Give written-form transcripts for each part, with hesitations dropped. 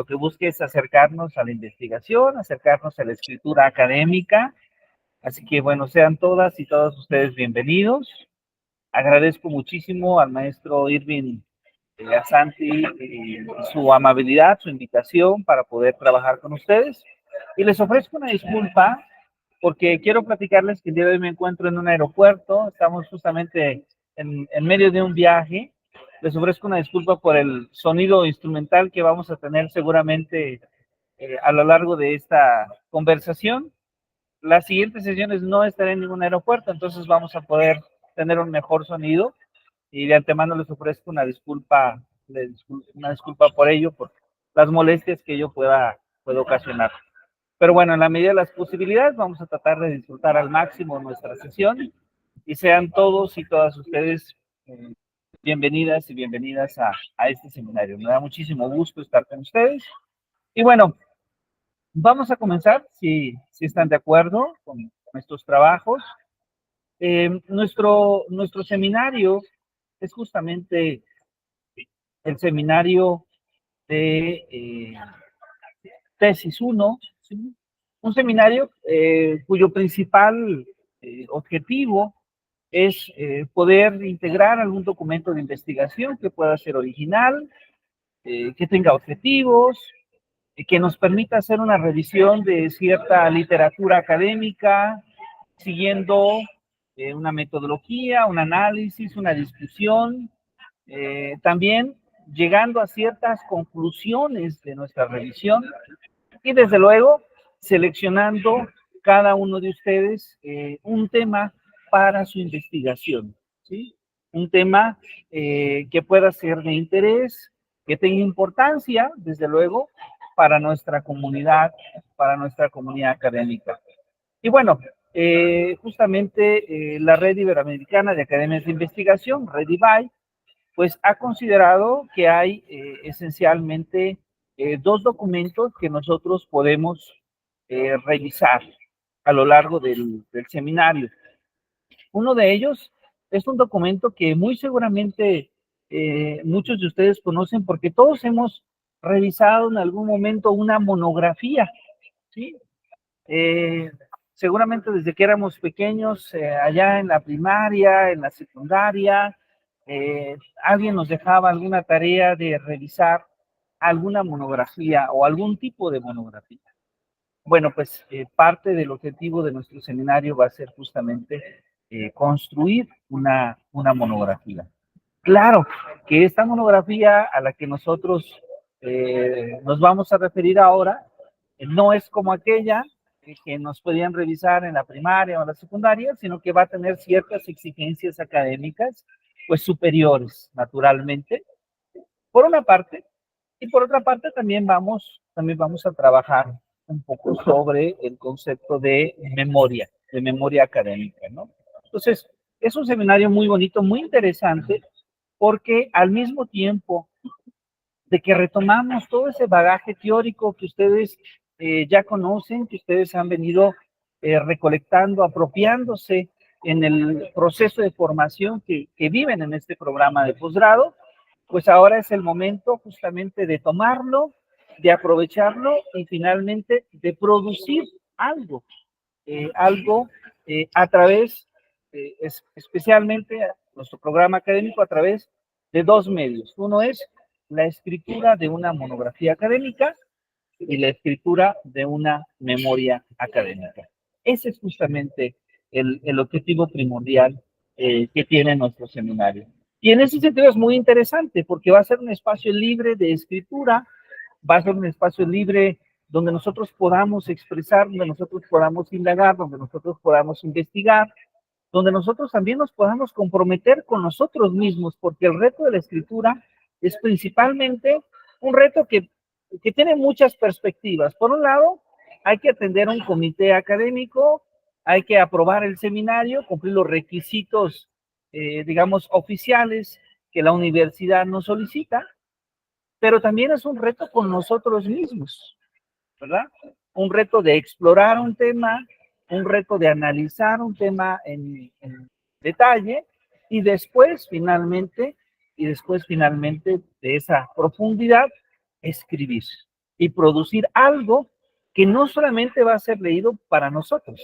Lo que busca es acercarnos a la investigación, acercarnos a la escritura académica. Así que, bueno, sean todas y todos ustedes bienvenidos. Agradezco muchísimo al maestro Irving Asanti su amabilidad, su invitación para poder trabajar con ustedes. Y les ofrezco una disculpa porque quiero platicarles que el día de hoy me encuentro en un aeropuerto. Estamos justamente en medio de un viaje. Les ofrezco una disculpa por el sonido instrumental que vamos a tener seguramente a lo largo de esta conversación. Las siguientes sesiones no estaré en ningún aeropuerto, entonces vamos a poder tener un mejor sonido y de antemano les ofrezco una disculpa por ello, por las molestias que yo pueda ocasionar. Pero bueno, en la medida de las posibilidades vamos a tratar de disfrutar al máximo nuestra sesión y sean todos y todas ustedes bienvenidas y bienvenidas a este seminario. Me da muchísimo gusto estar con ustedes. Y bueno, vamos a comenzar, si están de acuerdo con estos trabajos. Nuestro seminario es justamente el seminario de tesis 1, ¿sí? Un seminario cuyo principal objetivo es poder integrar algún documento de investigación que pueda ser original, que tenga objetivos, que nos permita hacer una revisión de cierta literatura académica, siguiendo una metodología, un análisis, una discusión, también llegando a ciertas conclusiones de nuestra revisión y desde luego seleccionando cada uno de ustedes un tema para su investigación, ¿sí? Un tema que pueda ser de interés, que tenga importancia, desde luego, para nuestra comunidad académica. Y bueno, justamente la Red Iberoamericana de Academias de Investigación, RedIBAI, pues ha considerado que hay esencialmente dos documentos que nosotros podemos revisar a lo largo del seminario. Uno de ellos es un documento que muy seguramente muchos de ustedes conocen porque todos hemos revisado en algún momento una monografía, ¿sí? Eh, Seguramente desde que éramos pequeños, allá en la primaria, en la secundaria, alguien nos dejaba alguna tarea de revisar alguna monografía o algún tipo de monografía. Bueno, pues parte del objetivo de nuestro seminario va a ser justamente construir una monografía. Claro que esta monografía a la que nosotros nos vamos a referir ahora no es como aquella que nos podían revisar en la primaria o en la secundaria, sino que va a tener ciertas exigencias académicas, pues superiores, naturalmente, por una parte, y por otra parte también vamos a trabajar un poco sobre el concepto de memoria académica, ¿no? Entonces, es un seminario muy bonito, muy interesante, porque al mismo tiempo de que retomamos todo ese bagaje teórico que ustedes ya conocen, que ustedes han venido recolectando, apropiándose en el proceso de formación que viven en este programa de posgrado, pues ahora es el momento justamente de tomarlo, de aprovecharlo y finalmente de producir algo, a través, especialmente nuestro programa académico, a través de dos medios. Uno es la escritura de una monografía académica y la escritura de una memoria académica. Ese es justamente el objetivo primordial que tiene nuestro seminario. Y en ese sentido es muy interesante porque va a ser un espacio libre de escritura, va a ser un espacio libre donde nosotros podamos expresar, donde nosotros podamos indagar, donde nosotros podamos investigar, donde nosotros también nos podamos comprometer con nosotros mismos, porque el reto de la escritura es principalmente un reto que tiene muchas perspectivas. Por un lado, hay que atender a un comité académico, hay que aprobar el seminario, cumplir los requisitos, digamos, oficiales que la universidad nos solicita, pero también es un reto con nosotros mismos, ¿verdad? Un reto de explorar un tema, un reto de analizar un tema en detalle y después finalmente de esa profundidad, escribir. y producir algo que no solamente va a ser leído para nosotros,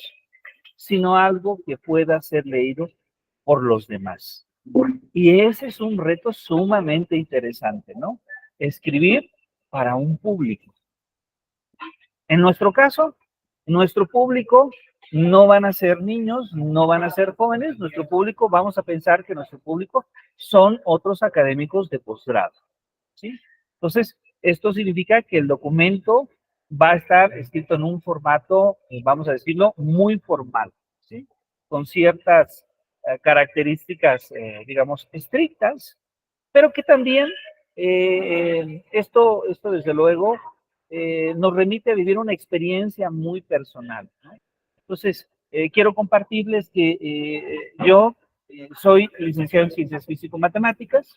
sino algo que pueda ser leído por los demás. Y ese es un reto sumamente interesante, ¿no? Escribir para un público. En nuestro caso, nuestro público no van a ser niños, no van a ser jóvenes, nuestro público, vamos a pensar que nuestro público son otros académicos de posgrado, ¿sí? Entonces, esto significa que el documento va a estar escrito en un formato, vamos a decirlo, muy formal, ¿sí? Con ciertas características, digamos, estrictas, pero que también esto desde luego nos remite a vivir una experiencia muy personal, ¿no? Entonces, quiero compartirles que yo soy licenciado en Ciencias Físico-Matemáticas,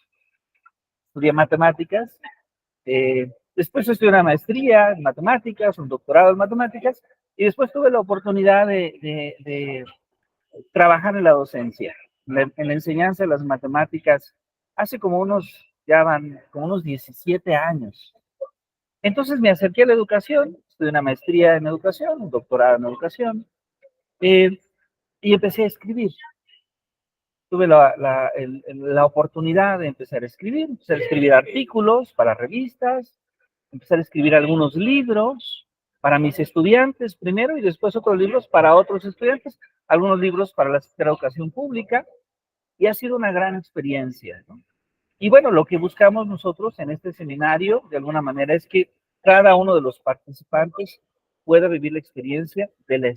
estudié matemáticas, después estudié una maestría en matemáticas, un doctorado en matemáticas, y después tuve la oportunidad de trabajar en la docencia, en la enseñanza de las matemáticas, hace como ya van como unos 17 años. Entonces me acerqué a la educación, estudié una maestría en educación, un doctorado en educación, eh, y empecé a escribir. Tuve la oportunidad de empezar a escribir artículos para revistas, empezar a escribir algunos libros para mis estudiantes primero y después otros libros para otros estudiantes, algunos libros para la educación pública, y ha sido una gran experiencia, ¿no? Y bueno, lo que buscamos nosotros en este seminario, de alguna manera, es que cada uno de los participantes pueda vivir la experiencia de la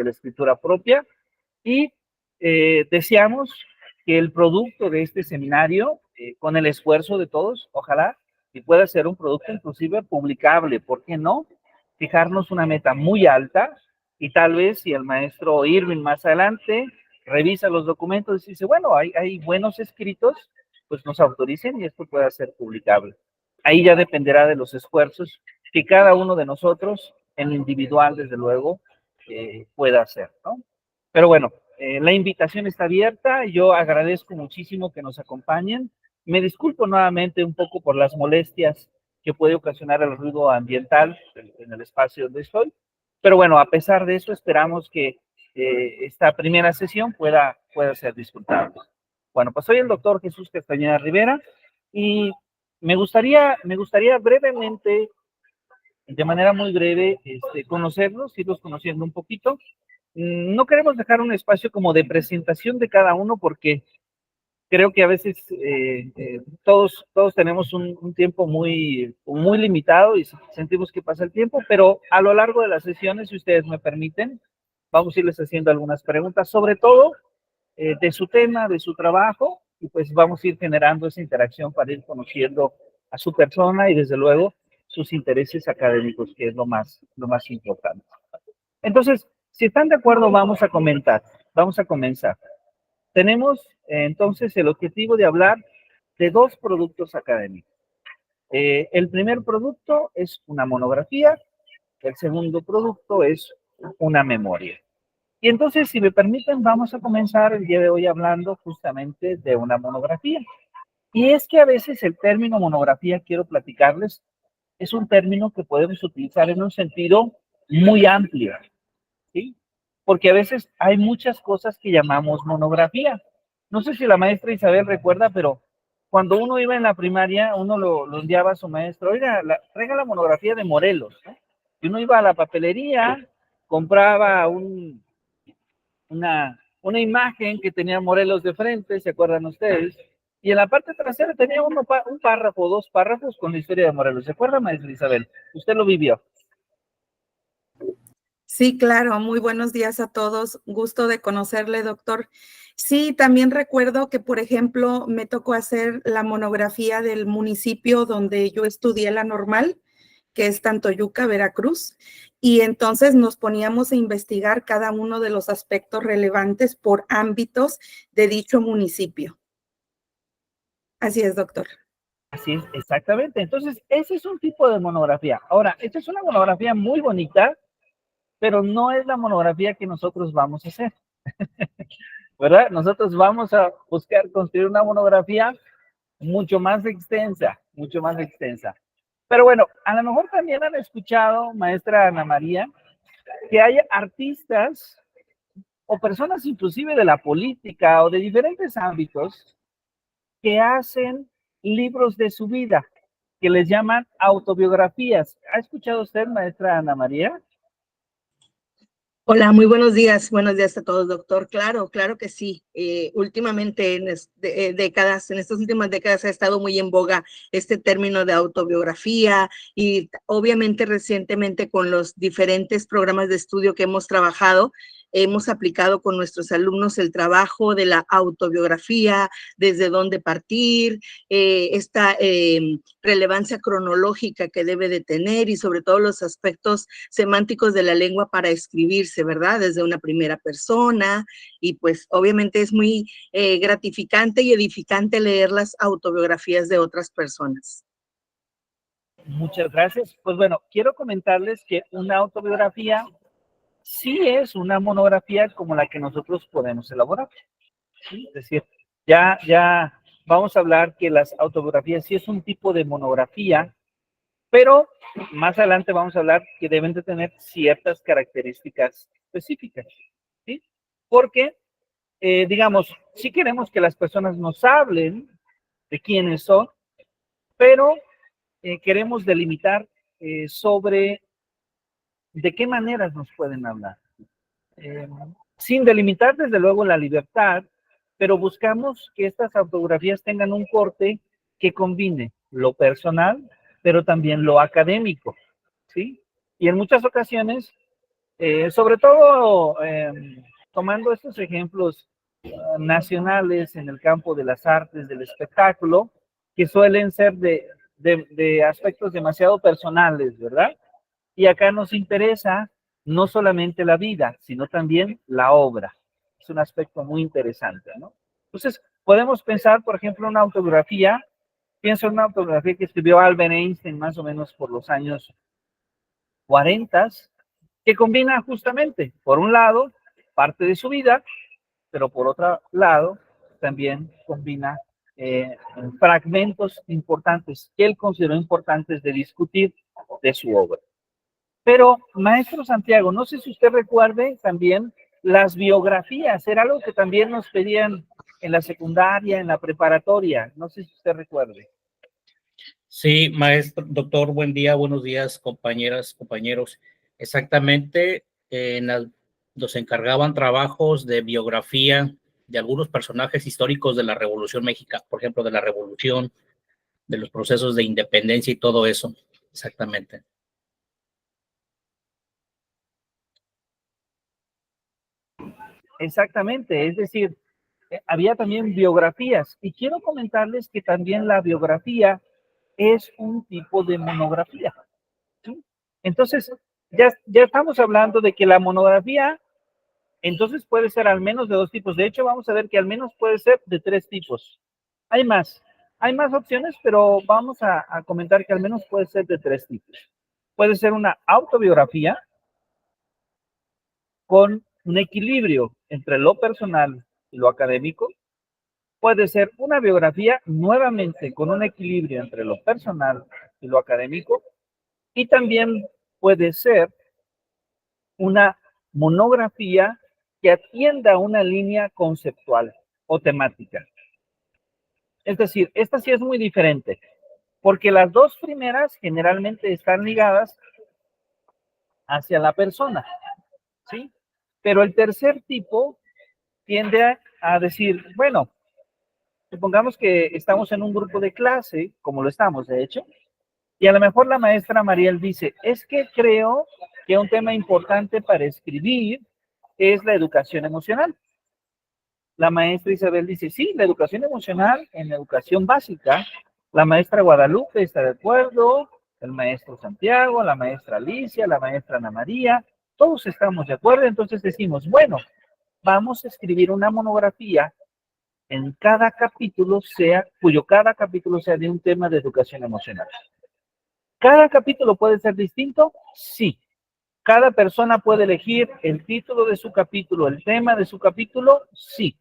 escritura propia, y deseamos que el producto de este seminario, con el esfuerzo de todos, ojalá, y pueda ser un producto inclusive publicable, ¿por qué no? Fijarnos una meta muy alta y tal vez si el maestro Irving más adelante revisa los documentos y dice, bueno, hay buenos escritos, pues nos autoricen y esto pueda ser publicable. Ahí ya dependerá de los esfuerzos que cada uno de nosotros, en individual, desde luego, pueda hacer, ¿no? Pero bueno, la invitación está abierta. Yo agradezco muchísimo que nos acompañen. Me disculpo nuevamente un poco por las molestias que puede ocasionar el ruido ambiental en el espacio donde estoy. Pero bueno, a pesar de eso, esperamos que esta primera sesión pueda ser disfrutable. Bueno, pues soy el doctor Jesús Castañeda Rivera y me gustaría brevemente, de manera muy breve, conocerlos, irlos conociendo un poquito. No queremos dejar un espacio como de presentación de cada uno porque creo que a veces todos tenemos un tiempo muy limitado y sentimos que pasa el tiempo, pero a lo largo de las sesiones, si ustedes me permiten, vamos a irles haciendo algunas preguntas, sobre todo de su tema, de su trabajo, y pues vamos a ir generando esa interacción para ir conociendo a su persona y desde luego sus intereses académicos, que es lo más importante. Entonces, si están de acuerdo, vamos a comenzar. Tenemos entonces el objetivo de hablar de dos productos académicos. El primer producto es una monografía, el segundo producto es una memoria. Y entonces, si me permiten, vamos a comenzar el día de hoy hablando justamente de una monografía. Y es que a veces el término monografía, quiero platicarles, es un término que podemos utilizar en un sentido muy amplio, ¿sí? Porque a veces hay muchas cosas que llamamos monografía. No sé si la maestra Isabel recuerda, pero cuando uno iba en la primaria, uno lo enviaba a su maestro, oiga, traiga la monografía de Morelos, ¿no? Y uno iba a la papelería, compraba una imagen que tenía Morelos de frente, ¿se acuerdan ustedes? Y en la parte trasera tenía un párrafo, dos párrafos con la historia de Morelos. ¿Se acuerda, maestra Isabel? Usted lo vivió. Sí, claro. Muy buenos días a todos. Gusto de conocerle, doctor. Sí, también recuerdo que, por ejemplo, me tocó hacer la monografía del municipio donde yo estudié la normal, que es Tantoyuca, Veracruz, y entonces nos poníamos a investigar cada uno de los aspectos relevantes por ámbitos de dicho municipio. Así es, doctor. Así es, exactamente. Entonces, ese es un tipo de monografía. Ahora, esta es una monografía muy bonita, pero no es la monografía que nosotros vamos a hacer, ¿verdad? Nosotros vamos a buscar construir una monografía mucho más extensa, mucho más extensa. Pero bueno, a lo mejor también han escuchado, maestra Ana María, que hay artistas o personas inclusive de la política o de diferentes ámbitos que hacen libros de su vida, que les llaman autobiografías. ¿Ha escuchado usted, maestra Ana María? Hola, muy buenos días. Buenos días a todos, doctor. Claro, claro que sí. Últimamente, décadas, en estas últimas décadas ha estado muy en boga este término de autobiografía y obviamente recientemente con los diferentes programas de estudio que hemos trabajado, hemos aplicado con nuestros alumnos el trabajo de la autobiografía, desde dónde partir, esta relevancia cronológica que debe de tener y sobre todo los aspectos semánticos de la lengua para escribirse, ¿verdad? Desde una primera persona y pues obviamente es muy gratificante y edificante leer las autobiografías de otras personas. Muchas gracias. Pues bueno, quiero comentarles que una autobiografía sí es una monografía como la que nosotros podemos elaborar. ¿Sí? Es decir, ya vamos a hablar que las autobiografías sí es un tipo de monografía, pero más adelante vamos a hablar que deben de tener ciertas características específicas, ¿sí? Porque, digamos, sí queremos que las personas nos hablen de quiénes son, pero queremos delimitar sobre de qué maneras nos pueden hablar. Eh, Sin delimitar desde luego la libertad, pero buscamos que estas autografías tengan un corte que combine lo personal, pero también lo académico, ¿sí? Y en muchas ocasiones, sobre todo tomando estos ejemplos nacionales en el campo de las artes, del espectáculo, que suelen ser de aspectos demasiado personales, ¿verdad? Y acá nos interesa no solamente la vida, sino también la obra. Es un aspecto muy interesante, ¿no? Entonces, podemos pensar, por ejemplo, una autobiografía. Pienso en una autobiografía que escribió Albert Einstein más o menos por los años 40, que combina justamente, por un lado, parte de su vida, pero por otro lado, también combina fragmentos importantes que él consideró importantes de discutir de su obra. Pero, maestro Santiago, no sé si usted recuerde también las biografías, era algo que también nos pedían en la secundaria, en la preparatoria, no sé si usted recuerde. Sí, maestro, doctor, buen día, buenos días, compañeras, compañeros. Exactamente, nos encargaban trabajos de biografía de algunos personajes históricos de la Revolución Mexicana, por ejemplo, de la Revolución, de los procesos de independencia y todo eso, exactamente. Exactamente, es decir, había también biografías y quiero comentarles que también la biografía es un tipo de monografía, ¿sí? Entonces, ya estamos hablando de que la monografía entonces puede ser al menos de dos tipos. De hecho, vamos a ver que al menos puede ser de tres tipos. Hay más opciones, pero vamos a comentar que al menos puede ser de tres tipos. Puede ser una autobiografía con un equilibrio entre lo personal y lo académico. Puede ser una biografía nuevamente con un equilibrio entre lo personal y lo académico. Y también puede ser una monografía que atienda a una línea conceptual o temática. Es decir, esta sí es muy diferente, porque las dos primeras generalmente están ligadas hacia la persona, ¿sí? Pero el tercer tipo tiende a decir, bueno, supongamos que estamos en un grupo de clase, como lo estamos, de hecho, y a lo mejor la maestra Mariel dice, es que creo que un tema importante para escribir es la educación emocional. La maestra Isabel dice, sí, la educación emocional en educación básica. La maestra Guadalupe está de acuerdo, el maestro Santiago, la maestra Alicia, la maestra Ana María, todos estamos de acuerdo. Entonces decimos, bueno, vamos a escribir una monografía en cada capítulo cuyo cada capítulo sea de un tema de educación emocional. ¿Cada capítulo puede ser distinto? Sí. ¿Cada persona puede elegir el título de su capítulo, el tema de su capítulo? Sí.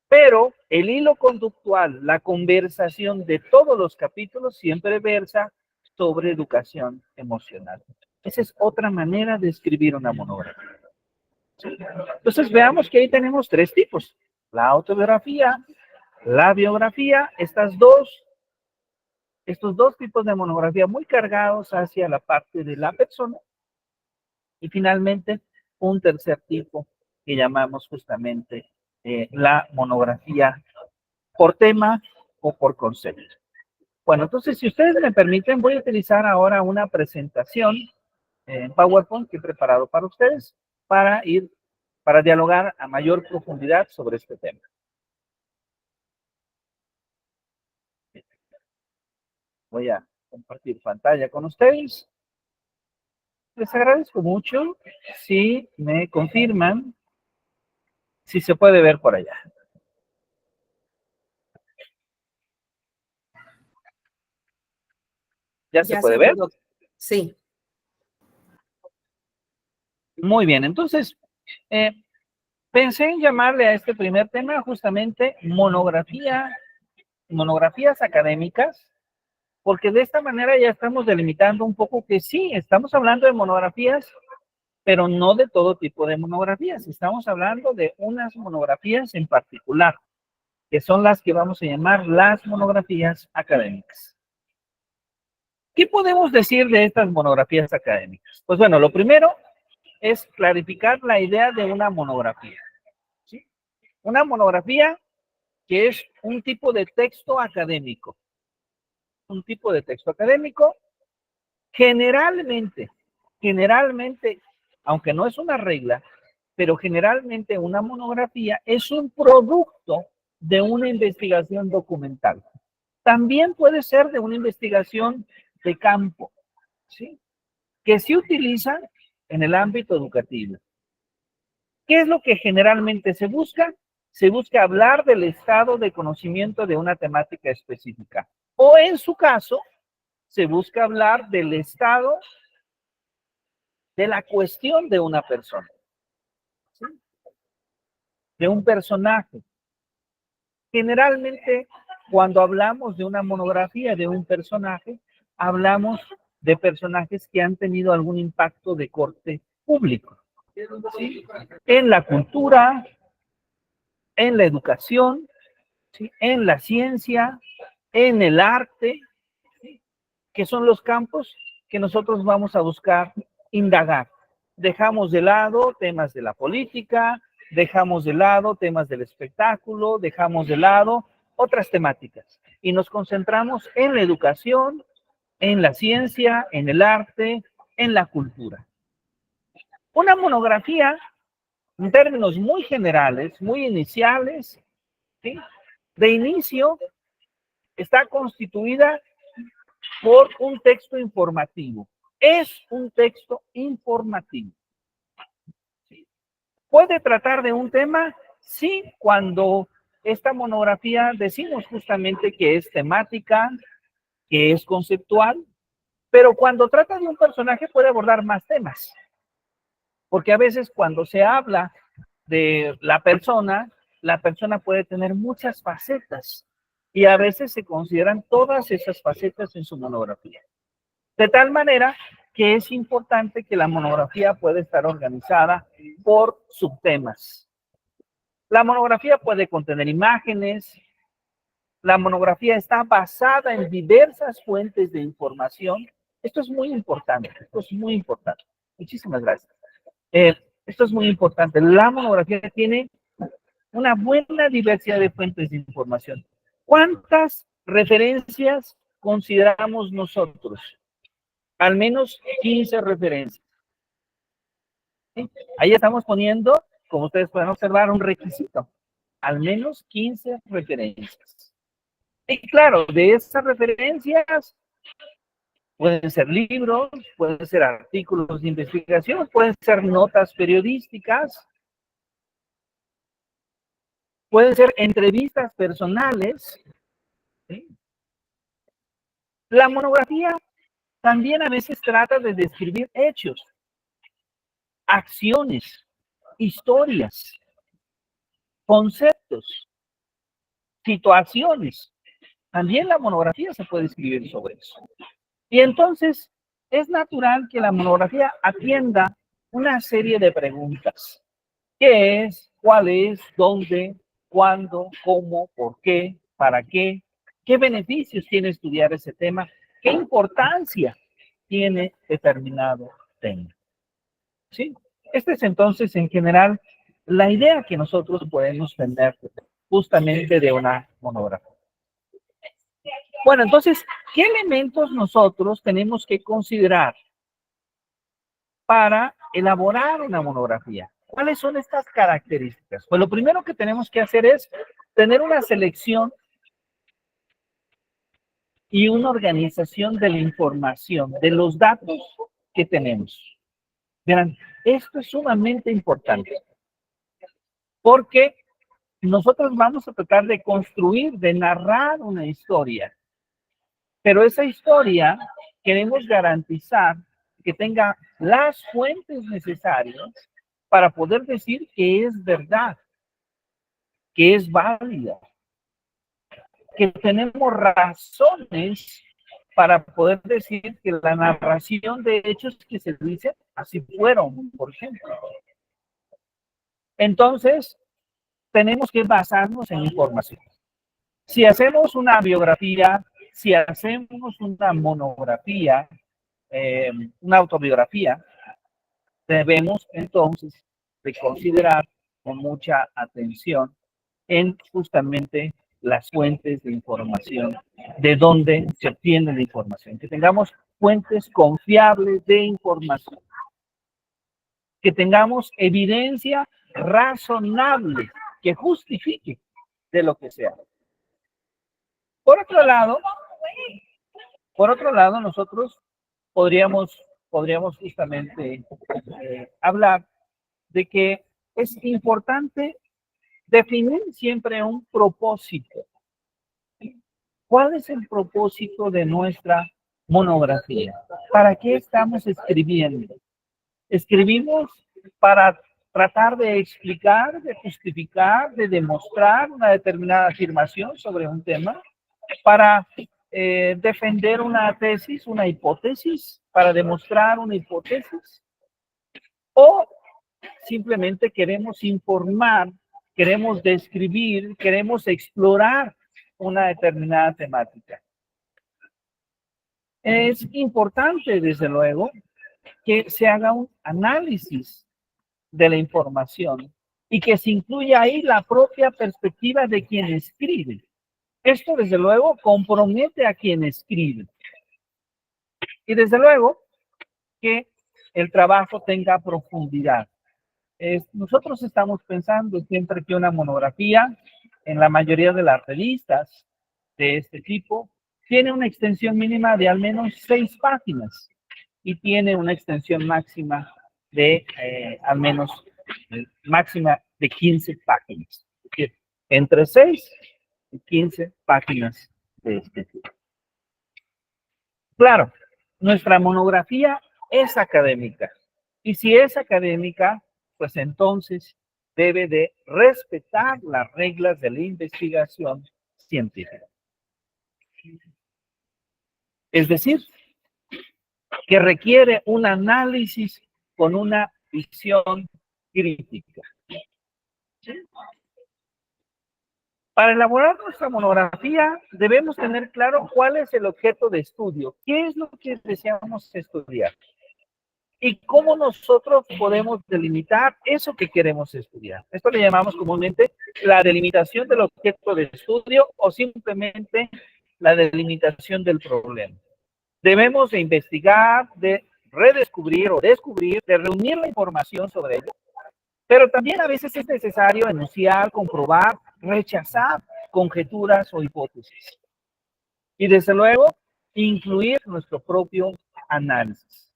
Pero el hilo conductual, la conversación de todos los capítulos siempre versa sobre educación emocional. Esa es otra manera de escribir una monografía. Entonces veamos que ahí tenemos tres tipos: la autobiografía, la biografía, estos dos tipos de monografía muy cargados hacia la parte de la persona, y finalmente un tercer tipo que llamamos justamente la monografía por tema o por concepto. Bueno, entonces, si ustedes me permiten, voy a utilizar ahora una presentación en PowerPoint que he preparado para ustedes para dialogar a mayor profundidad sobre este tema. Voy a compartir pantalla con ustedes. Les agradezco mucho si me confirman si se puede ver por allá. ¿Ya se puede ver? Sí. Muy bien, entonces, pensé en llamarle a este primer tema justamente monografías académicas, porque de esta manera ya estamos delimitando un poco que sí, estamos hablando de monografías, pero no de todo tipo de monografías. Estamos hablando de unas monografías en particular, que son las que vamos a llamar las monografías académicas. ¿Qué podemos decir de estas monografías académicas? Pues bueno, lo primero es clarificar la idea de una monografía, ¿sí? Una monografía que es un tipo de texto académico. Un tipo de texto académico, generalmente, aunque no es una regla, pero generalmente una monografía es un producto de una investigación documental. También puede ser de una investigación de campo, ¿sí? Que se utiliza en el ámbito educativo. ¿Qué es lo que generalmente se busca? Se busca hablar del estado de conocimiento de una temática específica. O en su caso, se busca hablar del estado de la cuestión de una persona, ¿sí? De un personaje. Generalmente, cuando hablamos de una monografía de un personaje, hablamos de personajes que han tenido algún impacto de corte público, ¿sí? En la cultura, en la educación, ¿sí? En la ciencia, en el arte, ¿sí? Que son los campos que nosotros vamos a buscar indagar. Dejamos de lado temas de la política, dejamos de lado temas del espectáculo, dejamos de lado otras temáticas y nos concentramos en la educación, en la ciencia, en el arte, en la cultura. Una monografía, en términos muy generales, muy iniciales, ¿sí? De inicio, está constituida por un texto informativo. Es un texto informativo. ¿Sí? ¿Puede tratar de un tema? Sí, cuando esta monografía decimos justamente que es temática, que es conceptual, pero cuando trata de un personaje puede abordar más temas. Porque a veces cuando se habla de la persona puede tener muchas facetas y a veces se consideran todas esas facetas en su monografía. De tal manera que es importante que la monografía pueda estar organizada por subtemas. La monografía puede contener imágenes. La monografía está basada en diversas fuentes de información. Esto es muy importante. Muchísimas gracias. Esto es muy importante. La monografía tiene una buena diversidad de fuentes de información. ¿Cuántas referencias consideramos nosotros? Al menos 15 referencias. ¿Sí? Ahí estamos poniendo, como ustedes pueden observar, un requisito. Al menos 15 referencias. Y claro, de esas referencias pueden ser libros, pueden ser artículos de investigación, pueden ser notas periodísticas, pueden ser entrevistas personales, ¿sí? La monografía también a veces trata de describir hechos, acciones, historias, conceptos, situaciones. También la monografía se puede escribir sobre eso. Y entonces es natural que la monografía atienda una serie de preguntas. ¿Qué es? ¿Cuál es? ¿Dónde? ¿Cuándo? ¿Cómo? ¿Por qué? ¿Para qué? ¿Qué beneficios tiene estudiar ese tema? ¿Qué importancia tiene determinado tema? ¿Sí? Esta es entonces, en general, la idea que nosotros podemos tener justamente de una monografía. Bueno, entonces, ¿qué elementos nosotros tenemos que considerar para elaborar una monografía? ¿Cuáles son estas características? Pues lo primero que tenemos que hacer es tener una selección y una organización de la información, de los datos que tenemos. Verán, esto es sumamente importante porque nosotros vamos a tratar de construir, de narrar una historia, pero esa historia queremos garantizar que tenga las fuentes necesarias para poder decir que es verdad, que es válida, que tenemos razones para poder decir que la narración de hechos que se dicen así fueron, por ejemplo. Entonces, tenemos que basarnos en información. Si hacemos una biografía, si hacemos una monografía, una autobiografía, debemos entonces de considerar con mucha atención en justamente las fuentes de información, de dónde se obtiene la información, que tengamos fuentes confiables de información, que tengamos evidencia razonable que justifique de lo que sea. Por otro lado, nosotros podríamos justamente hablar de que es importante definir siempre un propósito. ¿Cuál es el propósito de nuestra monografía? ¿Para qué estamos escribiendo? Escribimos para tratar de explicar, de justificar, de demostrar una determinada afirmación sobre un tema, para defender una tesis, una hipótesis, para demostrar una hipótesis, o simplemente queremos informar, queremos describir, queremos explorar una determinada temática. Es importante, desde luego, que se haga un análisis de la información y que se incluya ahí la propia perspectiva de quien escribe. Esto, desde luego, compromete a quien escribe. Y desde luego, que el trabajo tenga profundidad. Nosotros estamos pensando siempre que una monografía, en la mayoría de las revistas de este tipo, tiene una extensión mínima de al menos 6 páginas y tiene una extensión máxima de al menos máxima de 15 páginas. Es decir, entre 6 y 15 páginas de este tipo. Claro, nuestra monografía es académica. Y si es académica, pues entonces debe de respetar las reglas de la investigación científica. Es decir, que requiere un análisis con una visión crítica. Para elaborar nuestra monografía debemos tener claro cuál es el objeto de estudio, qué es lo que deseamos estudiar y cómo nosotros podemos delimitar eso que queremos estudiar. Esto le llamamos comúnmente la delimitación del objeto de estudio o simplemente la delimitación del problema. Debemos de investigar, de redescubrir o descubrir, de reunir la información sobre ello, pero también a veces es necesario enunciar, comprobar, rechazar conjeturas o hipótesis. Y desde luego, incluir nuestro propio análisis.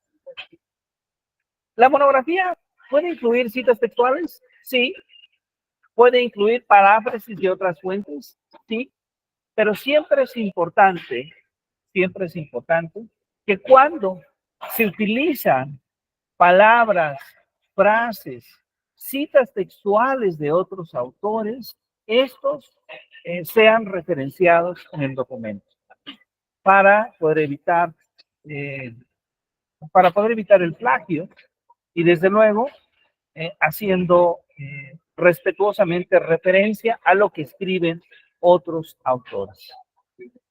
¿La monografía puede incluir citas textuales? Sí. ¿Puede incluir paráfrasis de otras fuentes? Sí. Pero siempre es importante que cuando se utilizan palabras, frases, citas textuales de otros autores, estos sean referenciados en el documento para poder evitar para poder evitar el plagio y desde luego haciendo respetuosamente referencia a lo que escriben otros autores.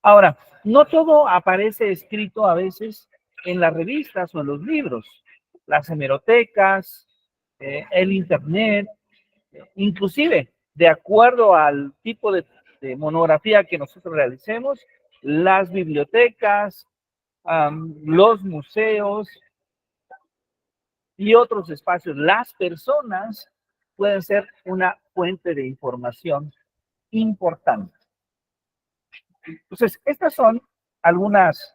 Ahora, no todo aparece escrito a veces en las revistas o en los libros, las hemerotecas, el internet, inclusive de acuerdo al tipo de monografía que nosotros realicemos, las bibliotecas, los museos y otros espacios, las personas pueden ser una fuente de información importante. Entonces, estas son algunas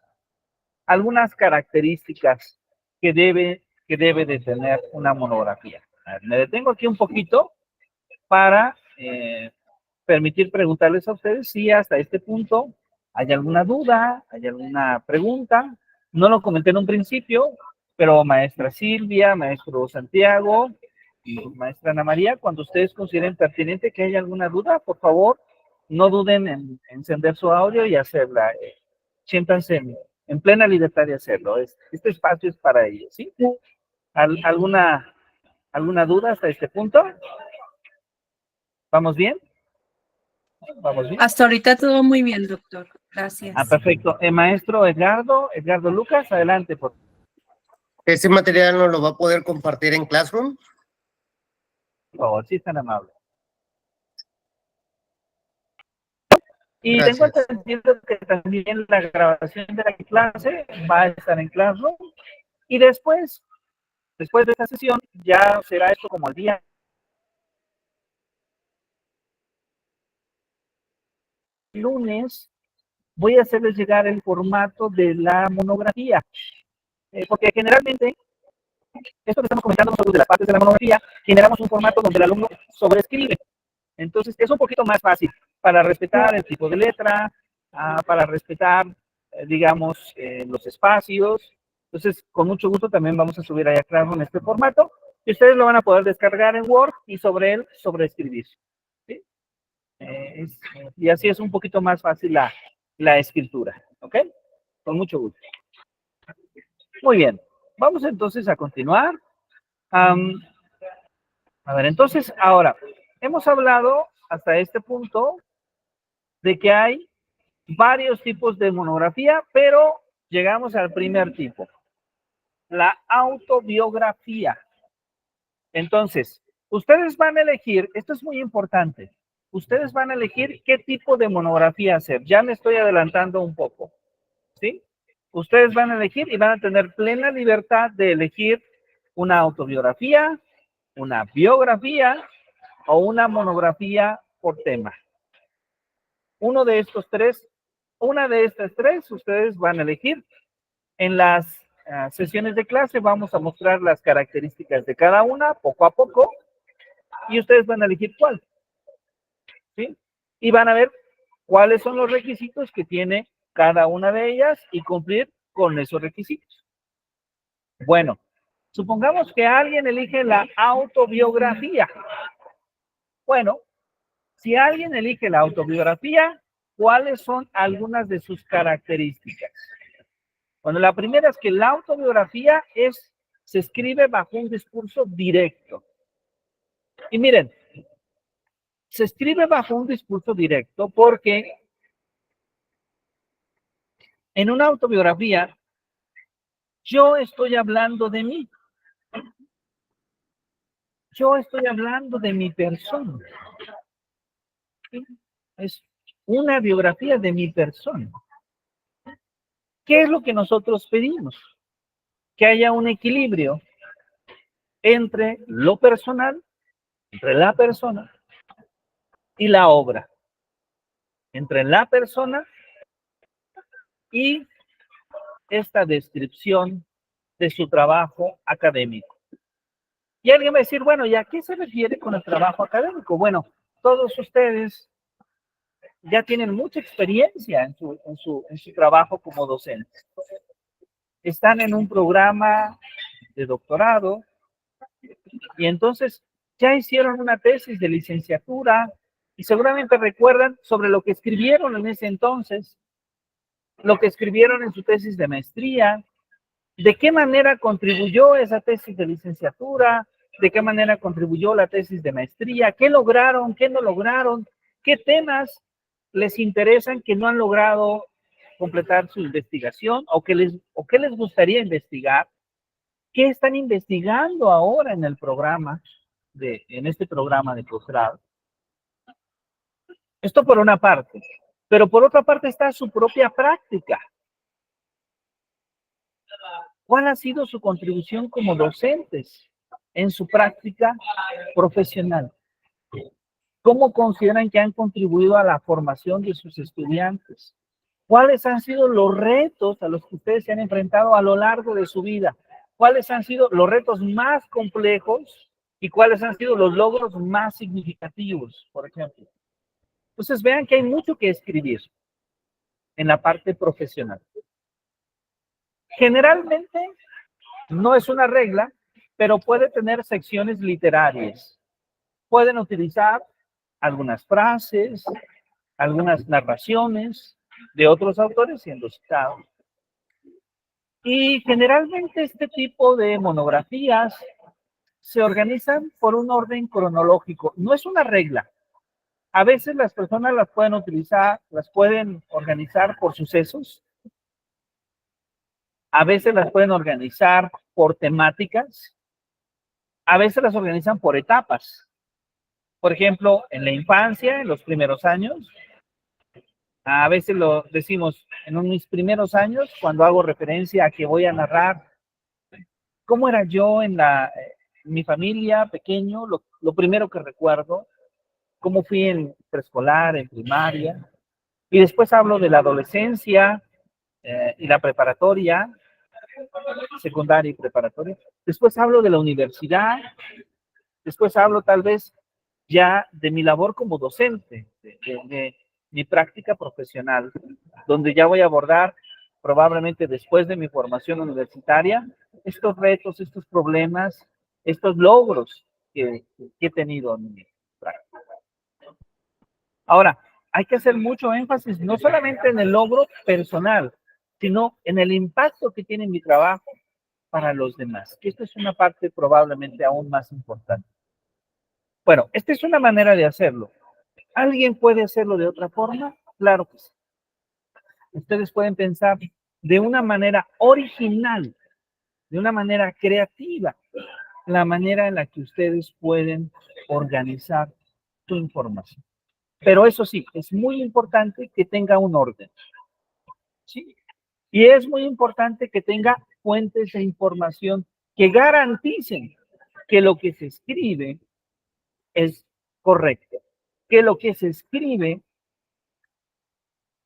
características que debe de tener una monografía. A ver, me detengo aquí un poquito para permitir preguntarles a ustedes si hasta este punto hay alguna duda, hay alguna pregunta. No lo comenté en un principio, pero maestra Silvia, maestro Santiago y maestra Ana María, cuando ustedes consideren pertinente que haya alguna duda, por favor, no duden en encender su audio y hacerla. Siéntanse en plena libertad de hacerlo. Este espacio es para ellos, ¿sí? ¿Alguna duda hasta este punto? ¿Vamos bien? ¿Vamos bien? Hasta ahorita todo muy bien, doctor. Gracias. Perfecto. Maestro Edgardo Lucas, adelante, por favor. ¿Ese material no lo va a poder compartir en Classroom? Por favor, sí, tan amable. Y Gracias. tengo entendido que también la grabación de la clase va a estar en Classroom. Y después de esta sesión, ya será esto como el día lunes, voy a hacerles llegar el formato de la monografía. Porque generalmente, esto que estamos comentando nosotros de las partes de la monografía, generamos un formato donde el alumno sobreescribe. Entonces, es un poquito más fácil para respetar el tipo de letra, para respetar, digamos, los espacios. Entonces, con mucho gusto también vamos a subir allá claro en este formato y ustedes lo van a poder descargar en Word y sobre él sobreescribir. ¿Sí? Y así es un poquito más fácil la escritura. ¿Ok? Con mucho gusto. Muy bien. Vamos entonces a continuar. A ver, entonces, ahora, hemos hablado hasta este punto de que hay varios tipos de monografía, pero llegamos al primer tipo, la autobiografía. Entonces, ustedes van a elegir, esto es muy importante, ustedes van a elegir qué tipo de monografía hacer. Ya me estoy adelantando un poco, ¿sí? Ustedes van a elegir y van a tener plena libertad de elegir una autobiografía, una biografía o una monografía por tema. Una de estas tres, ustedes van a elegir. En las sesiones de clase vamos a mostrar las características de cada una, poco a poco, y ustedes van a elegir cuál, ¿sí? Y van a ver cuáles son los requisitos que tiene cada una de ellas y cumplir con esos requisitos. Bueno, supongamos que alguien elige la autobiografía. Bueno, si alguien elige la autobiografía, ¿cuáles son algunas de sus características? Bueno, la primera es que la autobiografía se escribe bajo un discurso directo. Y miren, se escribe bajo un discurso directo porque en una autobiografía yo estoy hablando de mí. Yo estoy hablando de mi persona. Es una biografía de mi persona. ¿Qué es lo que nosotros pedimos? Que haya un equilibrio entre lo personal, entre la persona y la obra. Entre la persona y esta descripción de su trabajo académico. Y alguien va a decir, bueno, ¿y a qué se refiere con el trabajo académico? Bueno, todos ustedes ya tienen mucha experiencia en su trabajo como docentes. Están en un programa de doctorado y entonces ya hicieron una tesis de licenciatura y seguramente recuerdan sobre lo que escribieron en ese entonces, lo que escribieron en su tesis de maestría, ¿De qué manera contribuyó esa tesis de licenciatura? ¿De qué manera contribuyó la tesis de maestría? ¿Qué lograron? ¿Qué no lograron? ¿Qué temas les interesan que no han logrado completar su investigación o qué les gustaría investigar? ¿Qué están investigando ahora en el programa, en este programa de posgrado? Esto por una parte, pero por otra parte está su propia práctica. ¿Cuál ha sido su contribución como docentes en su práctica profesional? ¿Cómo consideran que han contribuido a la formación de sus estudiantes? ¿Cuáles han sido los retos a los que ustedes se han enfrentado a lo largo de su vida? ¿Cuáles han sido los retos más complejos y cuáles han sido los logros más significativos, por ejemplo? Entonces vean que hay mucho que escribir en la parte profesional. Generalmente no es una regla, pero puede tener secciones literarias. Pueden utilizar algunas frases, algunas narraciones de otros autores siendo citados. Y generalmente este tipo de monografías se organizan por un orden cronológico. No es una regla. A veces las personas las pueden utilizar, las pueden organizar por sucesos. A veces las pueden organizar por temáticas. A veces las organizan por etapas. Por ejemplo, en la infancia, en los primeros años. A veces lo decimos en mis primeros años, cuando hago referencia a que voy a narrar cómo era yo en mi familia pequeño, lo primero que recuerdo, cómo fui en preescolar, en primaria, y después hablo de la adolescencia y la preparatoria, secundaria y preparatoria. Después hablo de la universidad, después hablo tal vez ya de mi labor como docente, de mi práctica profesional, donde ya voy a abordar probablemente después de mi formación universitaria estos retos, estos problemas, estos logros que he tenido en mi práctica. Ahora, hay que hacer mucho énfasis no solamente en el logro personal, sino en el impacto que tiene mi trabajo para los demás. Esto es una parte probablemente aún más importante. Bueno, esta es una manera de hacerlo. ¿Alguien puede hacerlo de otra forma? Claro que sí. Ustedes pueden pensar de una manera original, de una manera creativa, la manera en la que ustedes pueden organizar su información. Pero eso sí, es muy importante que tenga un orden. ¿Sí? Y es muy importante que tenga fuentes de información que garanticen que lo que se escribe es correcto, que lo que se escribe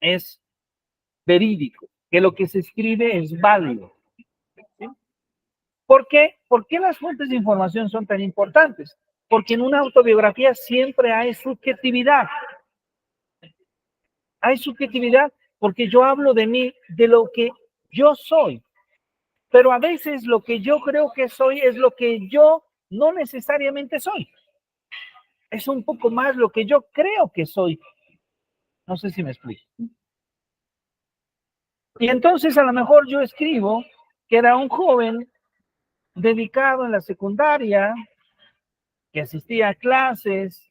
es verídico, que lo que se escribe es válido. ¿Sí? ¿Por qué? ¿Por qué las fuentes de información son tan importantes? Porque en una autobiografía siempre hay subjetividad. Hay subjetividad porque yo hablo de mí, de lo que yo soy. Pero a veces lo que yo creo que soy es lo que yo no necesariamente soy. Es un poco más lo que yo creo que soy. No sé si me explico. Y entonces a lo mejor yo escribo que era un joven dedicado en la secundaria, que asistía a clases,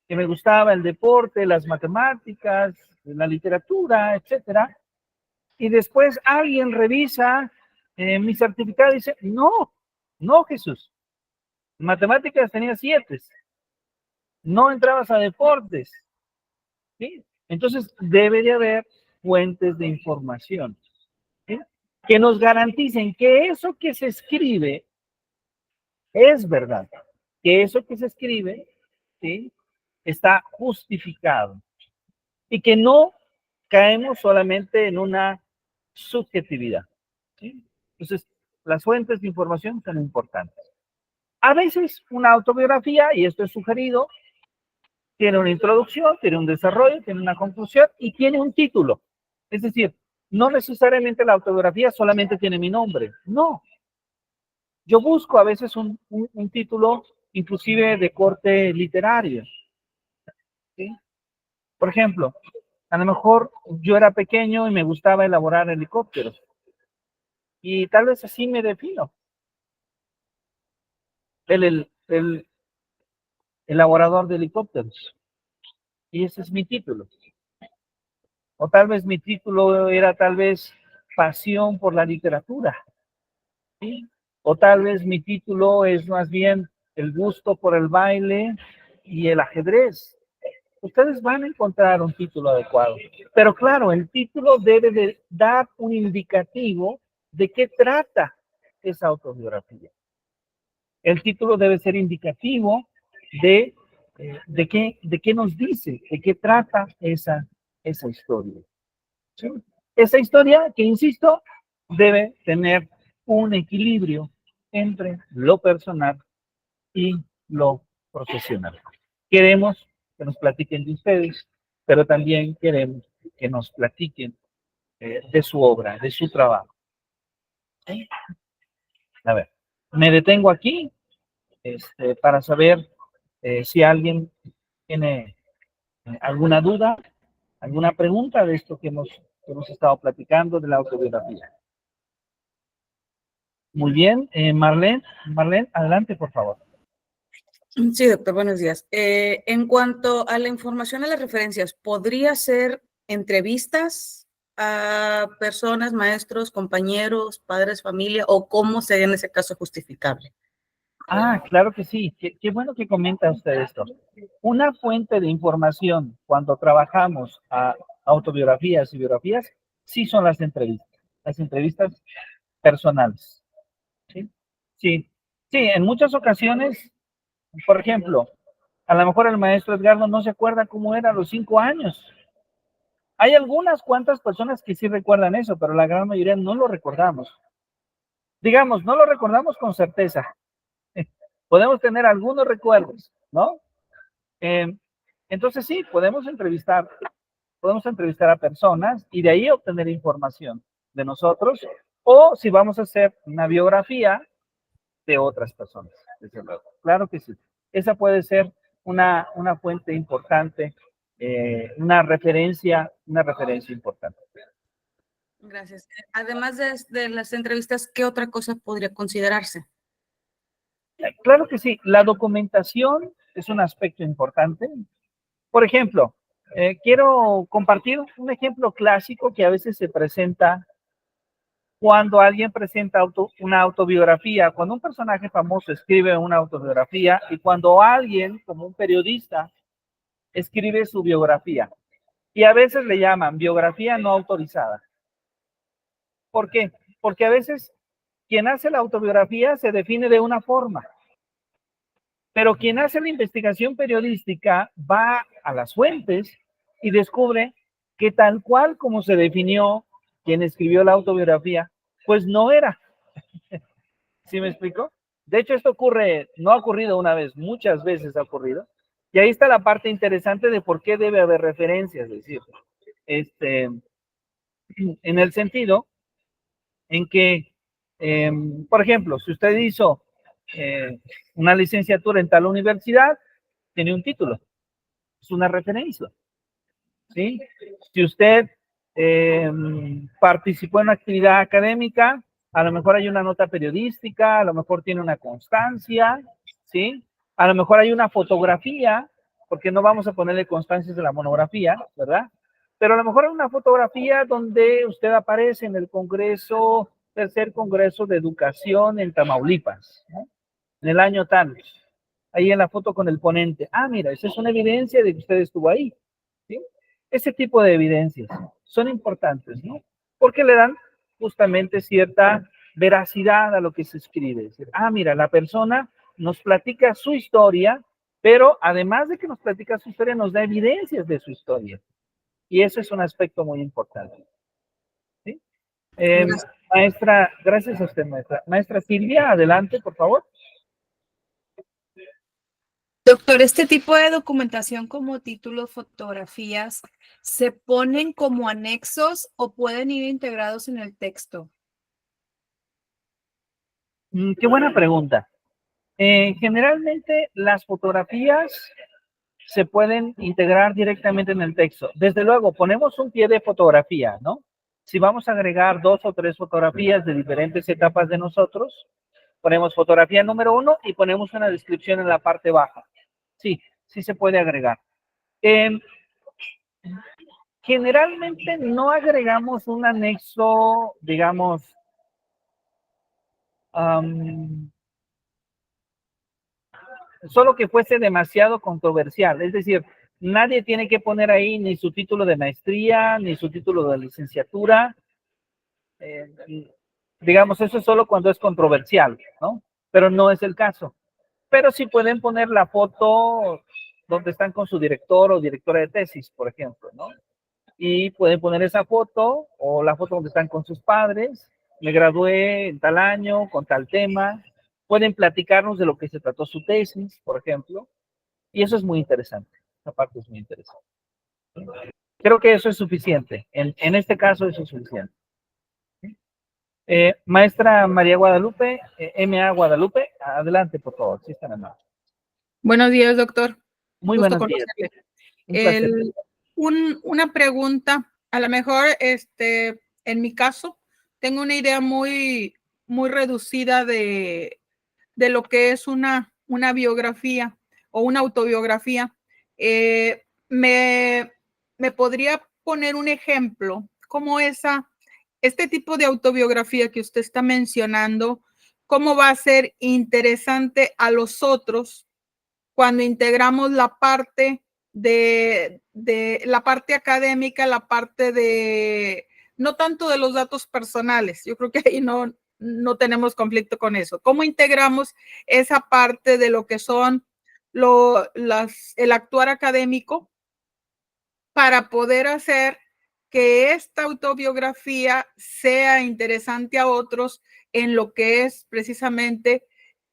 que me gustaba el deporte, las matemáticas, la literatura, etcétera. Y después alguien revisa mi certificado y dice, no, Jesús, matemáticas tenía 7, no entrabas a deportes, ¿sí? Entonces debe de haber fuentes de información, ¿sí? Que nos garanticen que eso que se escribe es verdad, que eso que se escribe, ¿sí?, está justificado y que no caemos solamente en una subjetividad, ¿sí? Entonces, las fuentes de información son importantes. A veces una autobiografía, y esto es sugerido, tiene una introducción, tiene un desarrollo, tiene una conclusión y tiene un título. Es decir, no necesariamente la autobiografía solamente tiene mi nombre, no. Yo busco a veces un título inclusive de corte literario, ¿sí? Por ejemplo, a lo mejor yo era pequeño y me gustaba elaborar helicópteros. Y tal vez así me defino. El elaborador de helicópteros. Y ese es mi título. O tal vez mi título era tal vez pasión por la literatura. ¿Sí? O tal vez mi título es más bien el gusto por el baile y el ajedrez. Ustedes van a encontrar un título adecuado. Pero claro, el título debe de dar un indicativo de qué trata esa autobiografía. El título debe ser indicativo de qué nos dice, de qué trata esa historia. ¿Sí? Esa historia que, insisto, debe tener un equilibrio entre lo personal y lo profesional. Queremos que nos platiquen de ustedes, pero también queremos que nos platiquen de su obra, de su trabajo. ¿Sí? A ver, me detengo aquí para saber si alguien tiene alguna duda, alguna pregunta de esto que hemos estado platicando de la autobiografía. Muy bien, Marlene, adelante, por favor. Sí, doctor, buenos días. En cuanto a la información de las referencias, ¿podría ser entrevistas a personas, maestros, compañeros, padres, familia, o cómo sería en ese caso justificable? Ah, claro que sí. Qué bueno que comenta usted esto. Una fuente de información cuando trabajamos a autobiografías y biografías, sí son las entrevistas personales. ¿Sí? Sí, sí, en muchas ocasiones, por ejemplo, a lo mejor el maestro Edgardo no se acuerda cómo era a los 5 años. Hay algunas cuantas personas que sí recuerdan eso, pero la gran mayoría no lo recordamos. Digamos, no lo recordamos con certeza. Podemos tener algunos recuerdos, ¿no? Entonces sí, podemos entrevistar a personas y de ahí obtener información de nosotros, o si vamos a hacer una biografía de otras personas, desde luego. Claro que sí. Esa puede ser una fuente importante, una referencia importante. Gracias. Además de las entrevistas, ¿qué otra cosa podría considerarse? Claro que sí. La documentación es un aspecto importante. Por ejemplo, quiero compartir un ejemplo clásico que a veces se presenta cuando alguien presenta una autobiografía, cuando un personaje famoso escribe una autobiografía y cuando alguien, como un periodista, escribe su biografía. Y a veces le llaman biografía no autorizada. ¿Por qué? Porque a veces quien hace la autobiografía se define de una forma, pero quien hace la investigación periodística va a las fuentes y descubre que tal cual como se definió quien escribió la autobiografía, pues no era. ¿Sí me explico? De hecho, esto no ha ocurrido una vez, muchas veces ha ocurrido. Y ahí está la parte interesante de por qué debe haber referencias, es decir, en el sentido en que, por ejemplo, si usted hizo una licenciatura en tal universidad, tiene un título, es una referencia, ¿sí? Si usted participó en una actividad académica, a lo mejor hay una nota periodística, a lo mejor tiene una constancia, ¿sí? A lo mejor hay una fotografía, porque no vamos a ponerle constancias de la monografía, ¿verdad? Pero a lo mejor hay una fotografía donde usted aparece en el tercer Congreso de Educación en Tamaulipas, ¿no? En el año tal, ahí en la foto con el ponente. Ah, mira, esa es una evidencia de que usted estuvo ahí, ¿sí? Ese tipo de evidencias son importantes, ¿no? Porque le dan justamente cierta veracidad a lo que se escribe. Es decir, ah, mira, la persona nos platica su historia, pero además de que nos platica su historia, nos da evidencias de su historia. Y eso es un aspecto muy importante. ¿Sí? Maestra, gracias a usted, maestra. Maestra Silvia, adelante, por favor. Doctor, este tipo de documentación como títulos, fotografías, ¿se ponen como anexos o pueden ir integrados en el texto? Qué buena pregunta. Generalmente las fotografías se pueden integrar directamente en el texto. Desde luego, ponemos un pie de fotografía, ¿no? Si vamos a agregar 2 o 3 fotografías de diferentes etapas de nosotros, ponemos fotografía número 1 y ponemos una descripción en la parte baja. Sí, sí se puede agregar. Generalmente no agregamos un anexo, digamos, solo que fuese demasiado controversial. Es decir, nadie tiene que poner ahí ni su título de maestría, ni su título de licenciatura. Digamos, eso es solo cuando es controversial, ¿no? Pero no es el caso. Pero sí pueden poner la foto donde están con su director o directora de tesis, por ejemplo, ¿no? Y pueden poner esa foto o la foto donde están con sus padres. Me gradué en tal año, con tal tema. Pueden platicarnos de lo que se trató su tesis, por ejemplo. Y eso es muy interesante. Esa parte es muy interesante. Creo que eso es suficiente. En este caso, eso es suficiente. Maestra María Guadalupe, MA Guadalupe, adelante, por favor. Sí, están amables. Buenos días, doctor. Muy Gusto buenos días. conocerle. Un placer. Una pregunta, a lo mejor en mi caso, tengo una idea muy reducida de lo que es una biografía o una autobiografía. ¿Me podría poner un ejemplo cómo este tipo de autobiografía que usted está mencionando, cómo va a ser interesante a los otros cuando integramos la parte de la parte académica, la parte de, no tanto de los datos personales? Yo creo que ahí no tenemos conflicto con eso. ¿Cómo integramos esa parte de lo que son el actuar académico para poder hacer que esta autobiografía sea interesante a otros en lo que es precisamente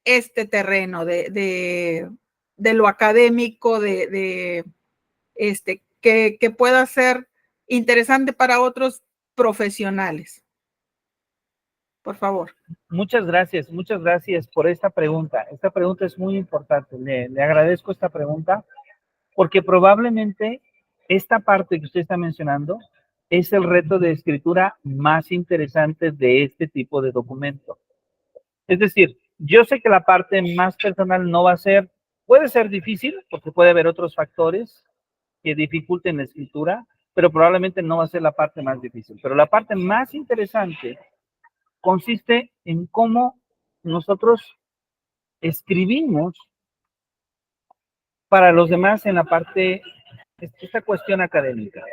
este terreno de lo académico, que pueda ser interesante para otros profesionales? Por favor. Muchas gracias por esta pregunta. Esta pregunta es muy importante. Le agradezco esta pregunta porque probablemente esta parte que usted está mencionando es el reto de escritura más interesante de este tipo de documento. Es decir, yo sé que la parte más personal no va a ser, puede ser difícil porque puede haber otros factores que dificulten la escritura, pero probablemente no va a ser la parte más difícil. Pero la parte más interesante consiste en cómo nosotros escribimos para los demás en la parte, esta cuestión académica.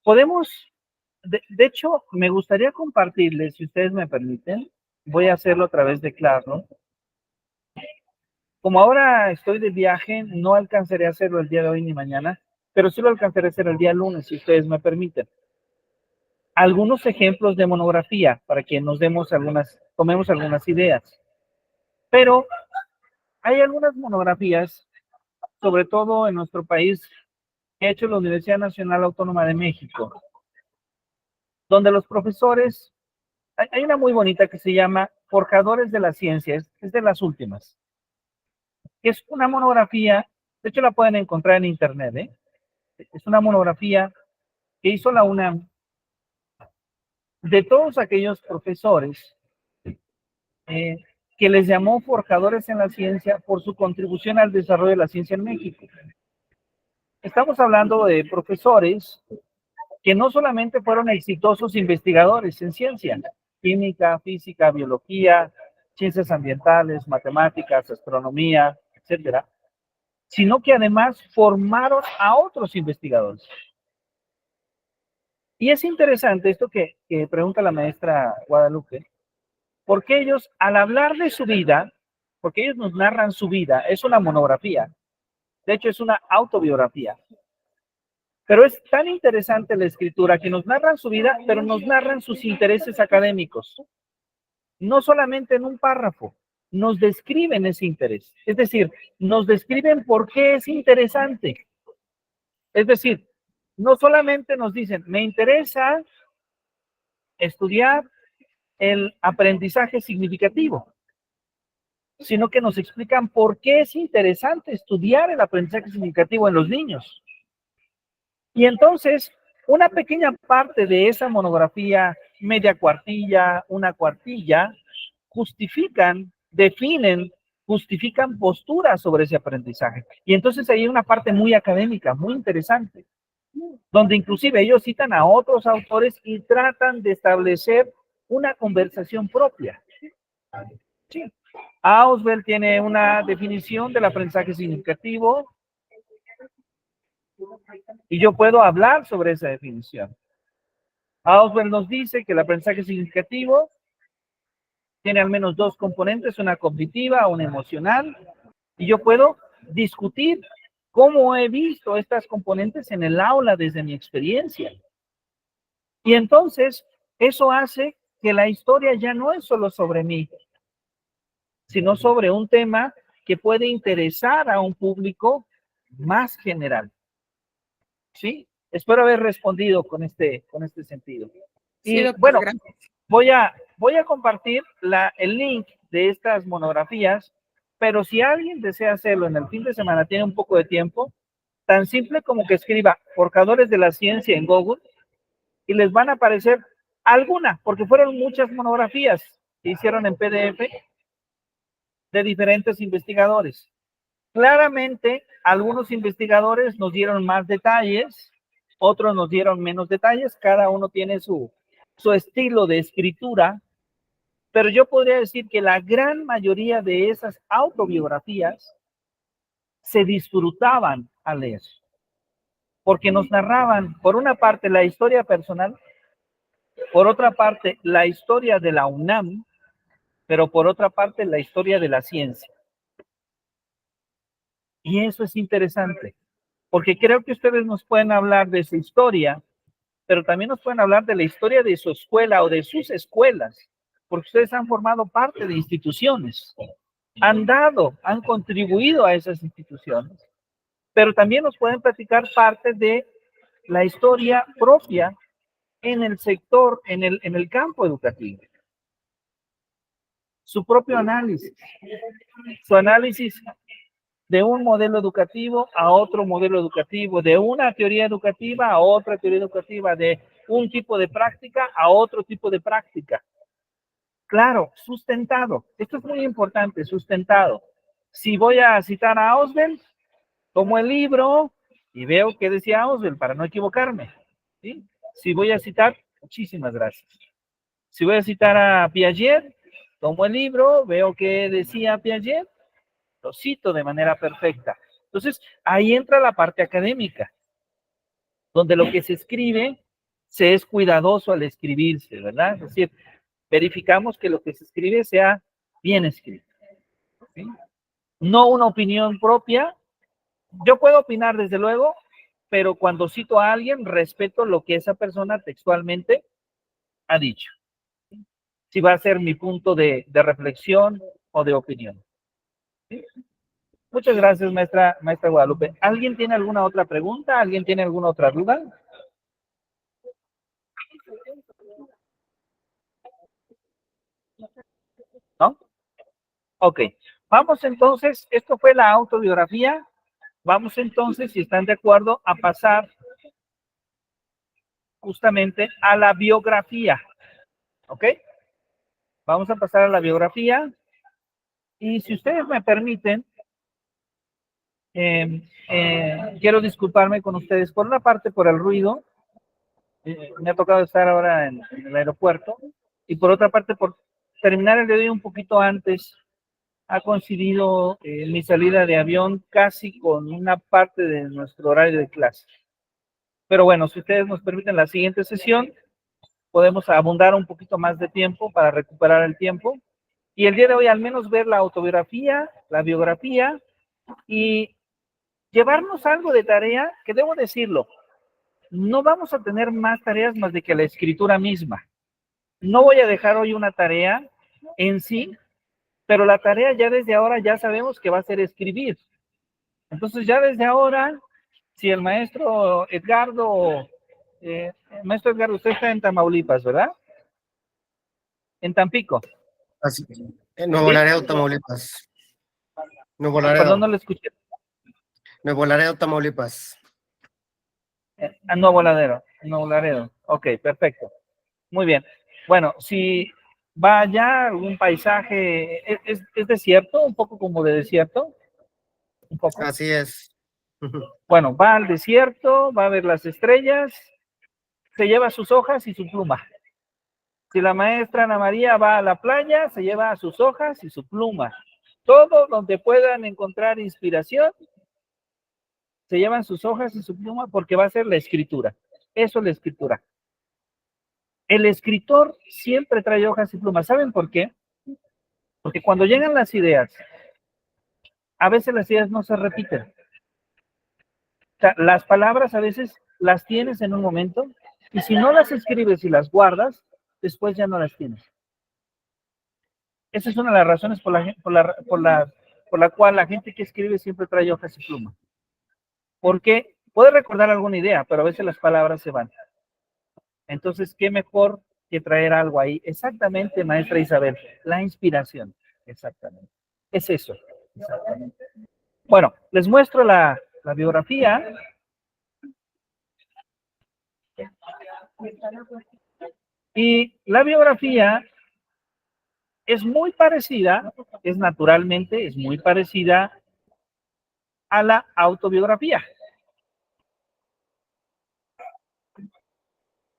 Podemos, de hecho, me gustaría compartirles, si ustedes me permiten, voy a hacerlo a través de Claro. Como ahora estoy de viaje, no alcanzaré a hacerlo el día de hoy ni mañana, pero sí lo alcanzaré a hacer el día lunes, si ustedes me permiten. Algunos ejemplos de monografía para que nos tomemos algunas ideas. Pero hay algunas monografías, sobre todo en nuestro país, que ha hecho la Universidad Nacional Autónoma de México, donde los profesores, hay una muy bonita que se llama Forjadores de la Ciencia, es de las últimas, que es una monografía, de hecho la pueden encontrar en internet, es una monografía que hizo la UNAM de todos aquellos profesores que les llamó forjadores en la ciencia por su contribución al desarrollo de la ciencia en México. Estamos hablando de profesores que no solamente fueron exitosos investigadores en ciencia, química, física, biología, ciencias ambientales, matemáticas, astronomía, etcétera, sino que además formaron a otros investigadores. Y es interesante esto que pregunta la maestra Guadalupe, porque ellos, al hablar de su vida, porque ellos nos narran su vida, es una monografía, de hecho es una autobiografía, pero es tan interesante la escritura que nos narran su vida, pero nos narran sus intereses académicos, no solamente en un párrafo, nos describen ese interés, es decir, nos describen por qué es interesante, es decir, no solamente nos dicen, me interesa estudiar el aprendizaje significativo, sino que nos explican por qué es interesante estudiar el aprendizaje significativo en los niños. Y entonces, una pequeña parte de esa monografía, media cuartilla, una cuartilla, justifican posturas sobre ese aprendizaje. Y entonces ahí hay una parte muy académica, muy interesante, donde inclusive ellos citan a otros autores y tratan de establecer una conversación propia. Sí. Ausubel tiene una definición del aprendizaje significativo y yo puedo hablar sobre esa definición. Ausubel nos dice que el aprendizaje significativo tiene al menos dos componentes, una cognitiva, una emocional, y yo puedo discutir cómo he visto estas componentes en el aula desde mi experiencia. Y entonces, eso hace que la historia ya no es solo sobre mí, sino sobre un tema que puede interesar a un público más general. ¿Sí? Espero haber respondido con este sentido. Sí, Y doctor, bueno, gracias. voy a compartir el link de estas monografías, pero si alguien desea hacerlo en el fin de semana, tiene un poco de tiempo, tan simple como que escriba Forjadores de la Ciencia en Google y les van a aparecer alguna, porque fueron muchas monografías que hicieron en PDF de diferentes investigadores. Claramente, algunos investigadores nos dieron más detalles, otros nos dieron menos detalles, cada uno tiene su estilo de escritura, pero yo podría decir que la gran mayoría de esas autobiografías se disfrutaban al leer, porque nos narraban, por una parte, la historia personal, por otra parte, la historia de la UNAM, pero por otra parte, la historia de la ciencia. Y eso es interesante, porque creo que ustedes nos pueden hablar de su historia, pero también nos pueden hablar de la historia de su escuela o de sus escuelas, porque ustedes han formado parte de instituciones, han contribuido a esas instituciones, pero también nos pueden platicar parte de la historia propia en el sector, en el campo educativo. Su propio análisis, su análisis de un modelo educativo a otro modelo educativo, de una teoría educativa a otra teoría educativa, de un tipo de práctica a otro tipo de práctica. Claro, sustentado. Esto es muy importante, sustentado. Si voy a citar a Ausubel, tomo el libro y veo qué decía Ausubel para no equivocarme. ¿Sí? Si voy a citar, muchísimas gracias. Si voy a citar a Piaget, tomo el libro, veo qué decía Piaget, lo cito de manera perfecta. Entonces, ahí entra la parte académica, donde lo que se escribe se es cuidadoso al escribirse, ¿verdad? Es decir, verificamos que lo que se escribe sea bien escrito. ¿Sí? No una opinión propia. Yo puedo opinar desde luego, pero cuando cito a alguien, respeto lo que esa persona textualmente ha dicho. Si va a ser mi punto de reflexión o de opinión. ¿Sí? Muchas gracias, maestra Guadalupe. ¿Alguien tiene alguna otra pregunta? ¿Alguien tiene alguna otra duda? ¿No? Ok. Vamos entonces, esto fue la autobiografía. Vamos entonces, si están de acuerdo, a pasar justamente a la biografía. ¿Ok? Vamos a pasar a la biografía. Y si ustedes me permiten, quiero disculparme con ustedes por una parte por el ruido. Me ha tocado estar ahora en el aeropuerto. Y por otra parte por terminar el día de hoy un poquito antes. Ha coincidido mi salida de avión casi con una parte de nuestro horario de clase. Pero bueno, si ustedes nos permiten la siguiente sesión, podemos abundar un poquito más de tiempo para recuperar el tiempo. Y el día de hoy al menos ver la autobiografía, la biografía y llevarnos algo de tarea, que debo decirlo, no vamos a tener más tareas más de que la escritura misma. No voy a dejar hoy una tarea en sí, pero la tarea ya desde ahora ya sabemos que va a ser escribir. Entonces ya desde ahora, si el maestro Edgardo, usted está en Tamaulipas, ¿verdad? En Tampico. Así, en Nuevo ¿Sí? Laredo, Tamaulipas. Nuevo Perdón, Laredo. no le escuché. Nuevo Laredo, Tamaulipas. A Nuevo Laredo. Nuevo Laredo. Ok, perfecto. Muy bien. Bueno, si va allá algún paisaje, ¿es desierto? Un poco como de desierto. Un poco. Así es. Bueno, va al desierto, va a ver las estrellas, se lleva sus hojas y su pluma. Si la maestra Ana María va a la playa, se lleva sus hojas y su pluma. Todo donde puedan encontrar inspiración, se llevan sus hojas y su pluma porque va a ser la escritura. Eso es la escritura. El escritor siempre trae hojas y plumas. ¿Saben por qué? Porque cuando llegan las ideas, a veces las ideas no se repiten. O sea, las palabras a veces las tienes en un momento y si no las escribes y las guardas, después ya no las tienes. Esa es una de las razones por la cual la gente que escribe siempre trae hojas y pluma. Porque puede recordar alguna idea, pero a veces las palabras se van. Entonces, ¿qué mejor que traer algo ahí? Exactamente, maestra Isabel, la inspiración. Exactamente. Es eso. Exactamente. Bueno, les muestro la biografía. Y la biografía es muy parecida, es muy parecida a la autobiografía.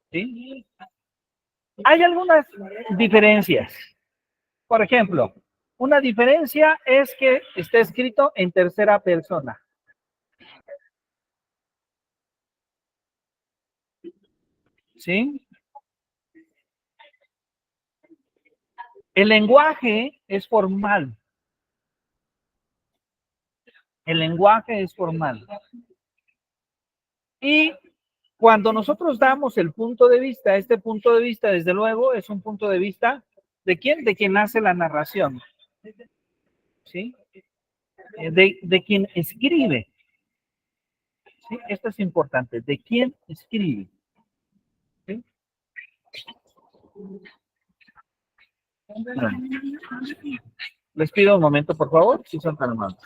¿Sí? Hay algunas diferencias. Por ejemplo, una diferencia es que está escrito en tercera persona. ¿Sí? El lenguaje es formal. El lenguaje es formal. Y cuando nosotros damos el punto de vista, este punto de vista, desde luego, es un punto de vista ¿de quién? De quien hace la narración. ¿Sí? De quien escribe. ¿Sí? Esto es importante. ¿De quién escribe? ¿Sí? Bueno. Les pido un momento, por favor, si son tan amables.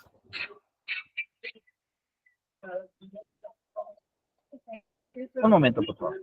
Un momento, por favor.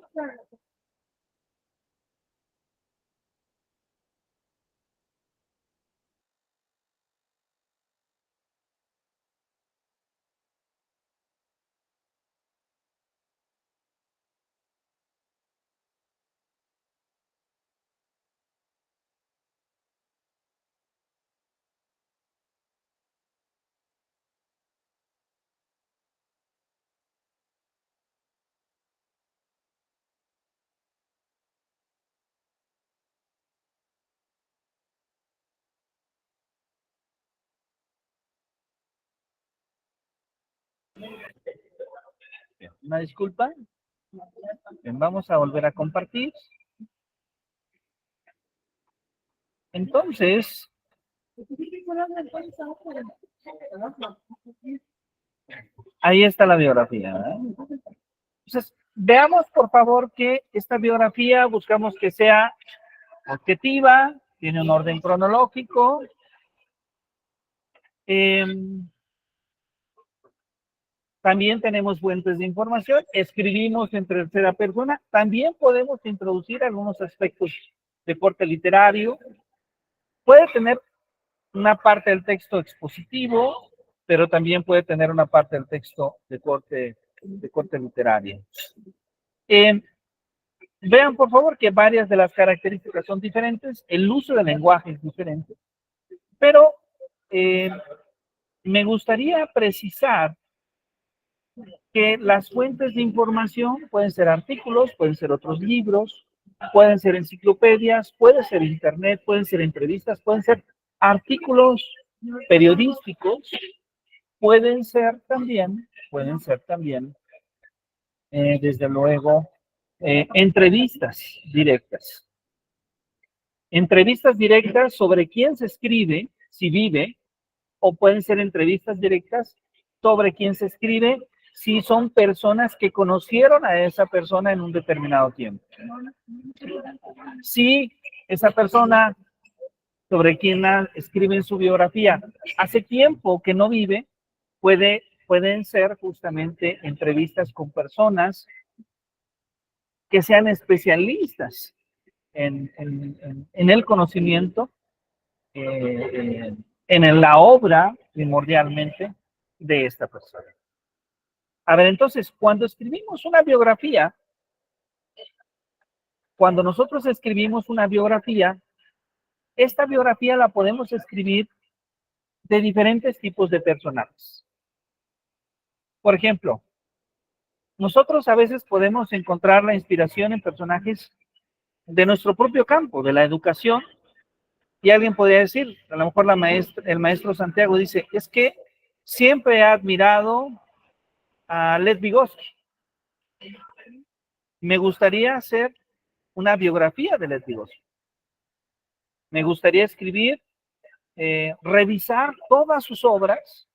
Bien, una disculpa. Bien, vamos a volver a compartir. Entonces, ahí está la biografía. Entonces, veamos por favor que esta biografía buscamos que sea objetiva, tiene un orden cronológico. También tenemos fuentes de información, escribimos en tercera persona, también podemos introducir algunos aspectos de corte literario. Puede tener una parte del texto expositivo, pero también puede tener una parte del texto de corte literario. Vean, por favor, que varias de las características son diferentes, el uso del lenguaje es diferente, pero me gustaría precisar que las fuentes de información pueden ser artículos, pueden ser otros libros, pueden ser enciclopedias, puede ser internet, pueden ser entrevistas, pueden ser artículos periodísticos, pueden ser también, desde luego, entrevistas directas. Entrevistas directas sobre quién se escribe, si vive, o pueden ser entrevistas directas sobre quién se escribe, si son personas que conocieron a esa persona en un determinado tiempo. Si esa persona sobre quien escribe en su biografía hace tiempo que no vive, puede pueden ser justamente entrevistas con personas que sean especialistas en el conocimiento, en la obra primordialmente de esta persona. A ver, entonces, cuando escribimos una biografía, cuando nosotros escribimos una biografía, esta biografía la podemos escribir de diferentes tipos de personajes. Por ejemplo, nosotros a veces podemos encontrar la inspiración en personajes de nuestro propio campo, de la educación, y alguien podría decir, a lo mejor el maestro Santiago dice, es que siempre he admirado a Lev Vygotsky. Me gustaría hacer una biografía de Lev Vygotsky. Me gustaría escribir, revisar todas sus obras,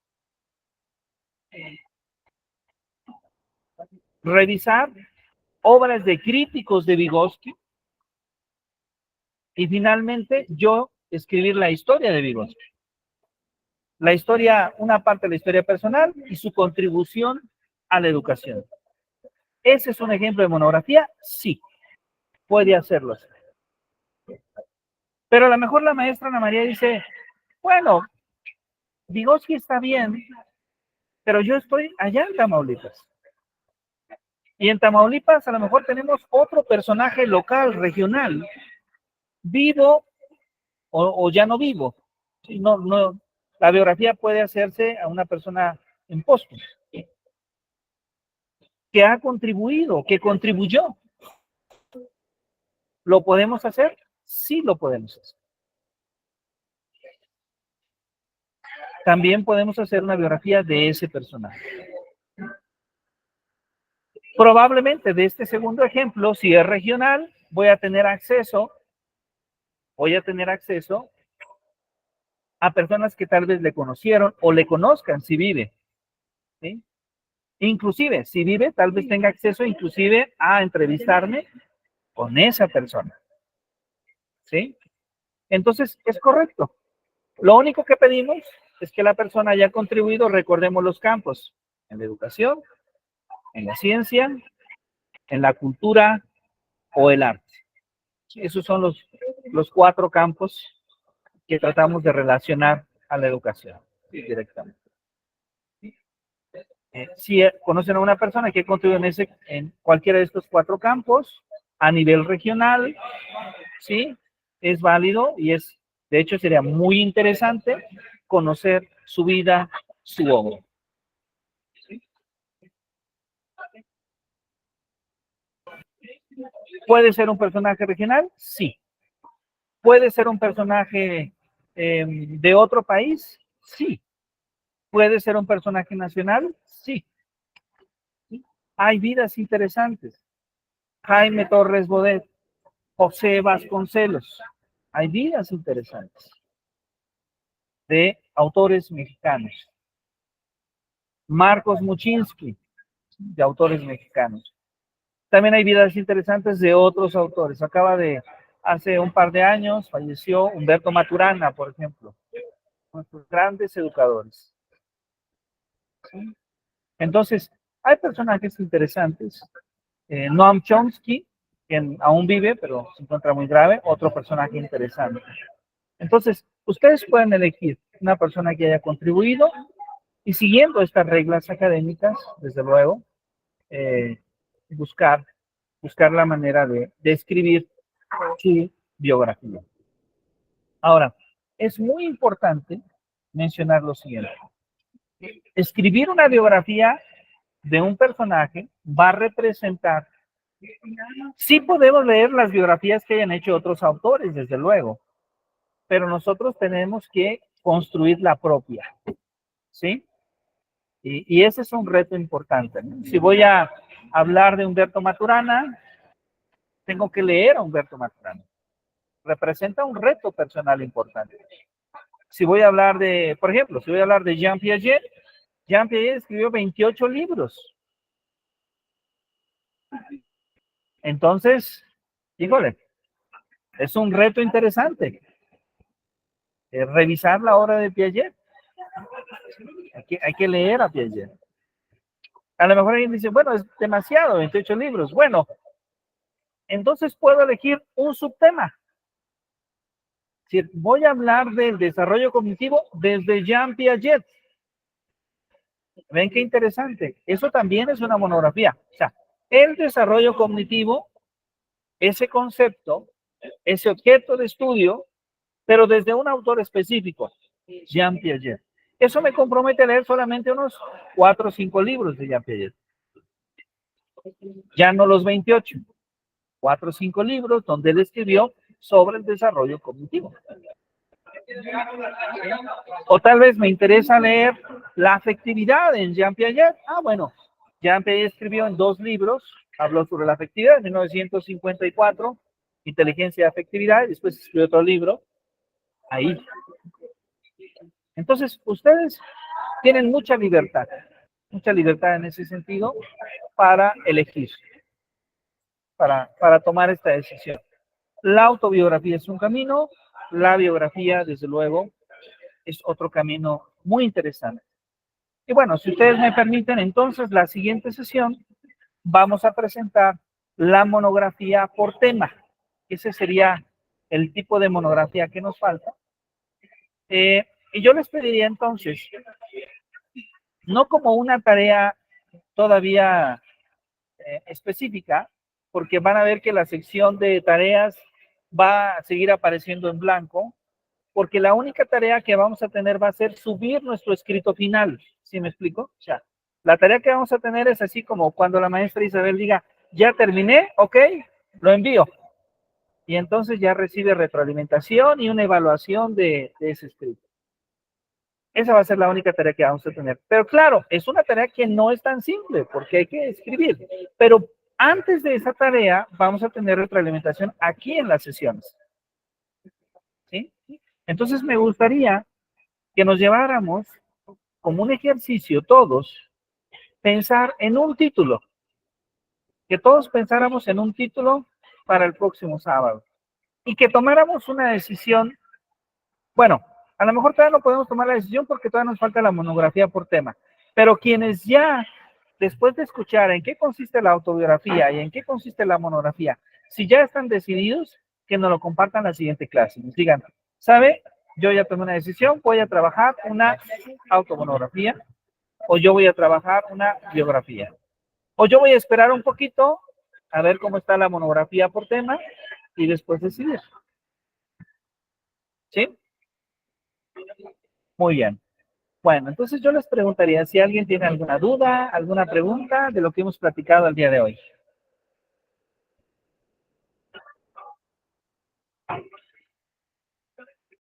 revisar obras de críticos de Vygotsky y finalmente yo escribir la historia de Vygotsky. La historia, una parte de la historia personal y su contribución a la educación. ¿Ese es un ejemplo de monografía? Sí, puede hacerlo. Pero a lo mejor la maestra Ana María dice, bueno, Vygotsky está bien, pero yo estoy allá en Tamaulipas. Y en Tamaulipas a lo mejor tenemos otro personaje local, regional, vivo o ya no vivo. No, la biografía puede hacerse a una persona en póstumo, que ha contribuido, que contribuyó. ¿Lo podemos hacer? Sí lo podemos hacer. También podemos hacer una biografía de ese personaje. Probablemente de este segundo ejemplo, si es regional, voy a tener acceso a personas que tal vez le conocieron o le conozcan si vive, ¿sí? Inclusive, si vive, tal vez tenga acceso inclusive a entrevistarme con esa persona, ¿sí? Entonces, es correcto. Lo único que pedimos es que la persona haya contribuido, recordemos los campos, en la educación, en la ciencia, en la cultura o el arte. Esos son los 4 campos que tratamos de relacionar a la educación directamente. Si conocen a una persona que contribuye en cualquiera de estos 4 campos, a nivel regional, sí, es válido y de hecho sería muy interesante conocer su vida, su obra. ¿Sí? ¿Puede ser un personaje regional? Sí. ¿Puede ser un personaje de otro país? Sí. ¿Puede ser un personaje nacional? Sí. ¿Sí? Hay vidas interesantes. Jaime Torres Bodet, José Vasconcelos. Hay vidas interesantes de autores mexicanos. Marcos Muchinsky, de autores mexicanos. También hay vidas interesantes de otros autores. Hace un par de años, falleció Humberto Maturana, por ejemplo. Nuestros grandes educadores. Entonces, hay personajes interesantes. Noam Chomsky, quien aún vive, pero se encuentra muy grave, otro personaje interesante. Entonces, ustedes pueden elegir una persona que haya contribuido y siguiendo estas reglas académicas, desde luego, buscar la manera de escribir su biografía. Ahora, es muy importante mencionar lo siguiente. Escribir una biografía de un personaje va a representar. Sí podemos leer las biografías que hayan hecho otros autores, desde luego, pero nosotros tenemos que construir la propia, ¿sí? Y ese es un reto importante, ¿no? Si voy a hablar de Humberto Maturana, tengo que leer a Humberto Maturana. Representa un reto personal importante. Si voy a hablar por ejemplo, si voy a hablar de Jean Piaget escribió 28 libros. Entonces, híjole, es un reto interesante. Revisar la obra de Piaget. Hay que leer a Piaget. A lo mejor alguien dice, bueno, es demasiado, 28 libros. Bueno, entonces puedo elegir un subtema. Es decir, voy a hablar del desarrollo cognitivo desde Jean Piaget. ¿Ven qué interesante? Eso también es una monografía. O sea, el desarrollo cognitivo, ese concepto, ese objeto de estudio, pero desde un autor específico, Jean Piaget. Eso me compromete a leer solamente unos 4 o 5 libros de Jean Piaget. Ya no los 28. 4 o 5 libros donde él escribió sobre el desarrollo cognitivo. O tal vez me interesa leer la afectividad en Jean Piaget. Ah, bueno, Jean Piaget escribió en 2 libros, habló sobre la afectividad en 1954, Inteligencia y Afectividad, y después escribió otro libro, ahí. Entonces, ustedes tienen mucha libertad en ese sentido para elegir, para tomar esta decisión. La autobiografía es un camino, la biografía, desde luego, es otro camino muy interesante. Y bueno, si ustedes me permiten, entonces la siguiente sesión vamos a presentar la monografía por tema. Ese sería el tipo de monografía que nos falta. Y yo les pediría entonces, no como una tarea todavía específica, porque van a ver que la sección de tareas va a seguir apareciendo en blanco, porque la única tarea que vamos a tener va a ser subir nuestro escrito final. ¿Sí me explico? O sea, la tarea que vamos a tener es así como cuando la maestra Isabel diga, ya terminé, ok, lo envío. Y entonces ya recibe retroalimentación y una evaluación de ese escrito. Esa va a ser la única tarea que vamos a tener. Pero claro, es una tarea que no es tan simple porque hay que escribir. Pero antes de esa tarea vamos a tener retroalimentación aquí en las sesiones. ¿Sí? Entonces me gustaría que nos lleváramos como un ejercicio todos, pensar en un título. Que todos pensáramos en un título para el próximo sábado. Y que tomáramos una decisión. Bueno, a lo mejor todavía no podemos tomar la decisión porque todavía nos falta la monografía por tema. Pero quienes ya, después de escuchar en qué consiste la autobiografía y en qué consiste la monografía, si ya están decididos, que nos lo compartan la siguiente clase. Nos digan, ¿sabe? Yo ya tomé una decisión, voy a trabajar una automonografía, o yo voy a trabajar una biografía. O yo voy a esperar un poquito a ver cómo está la monografía por tema y después decidir. ¿Sí? Muy bien. Bueno, entonces yo les preguntaría si alguien tiene alguna duda, alguna pregunta de lo que hemos platicado el día de hoy.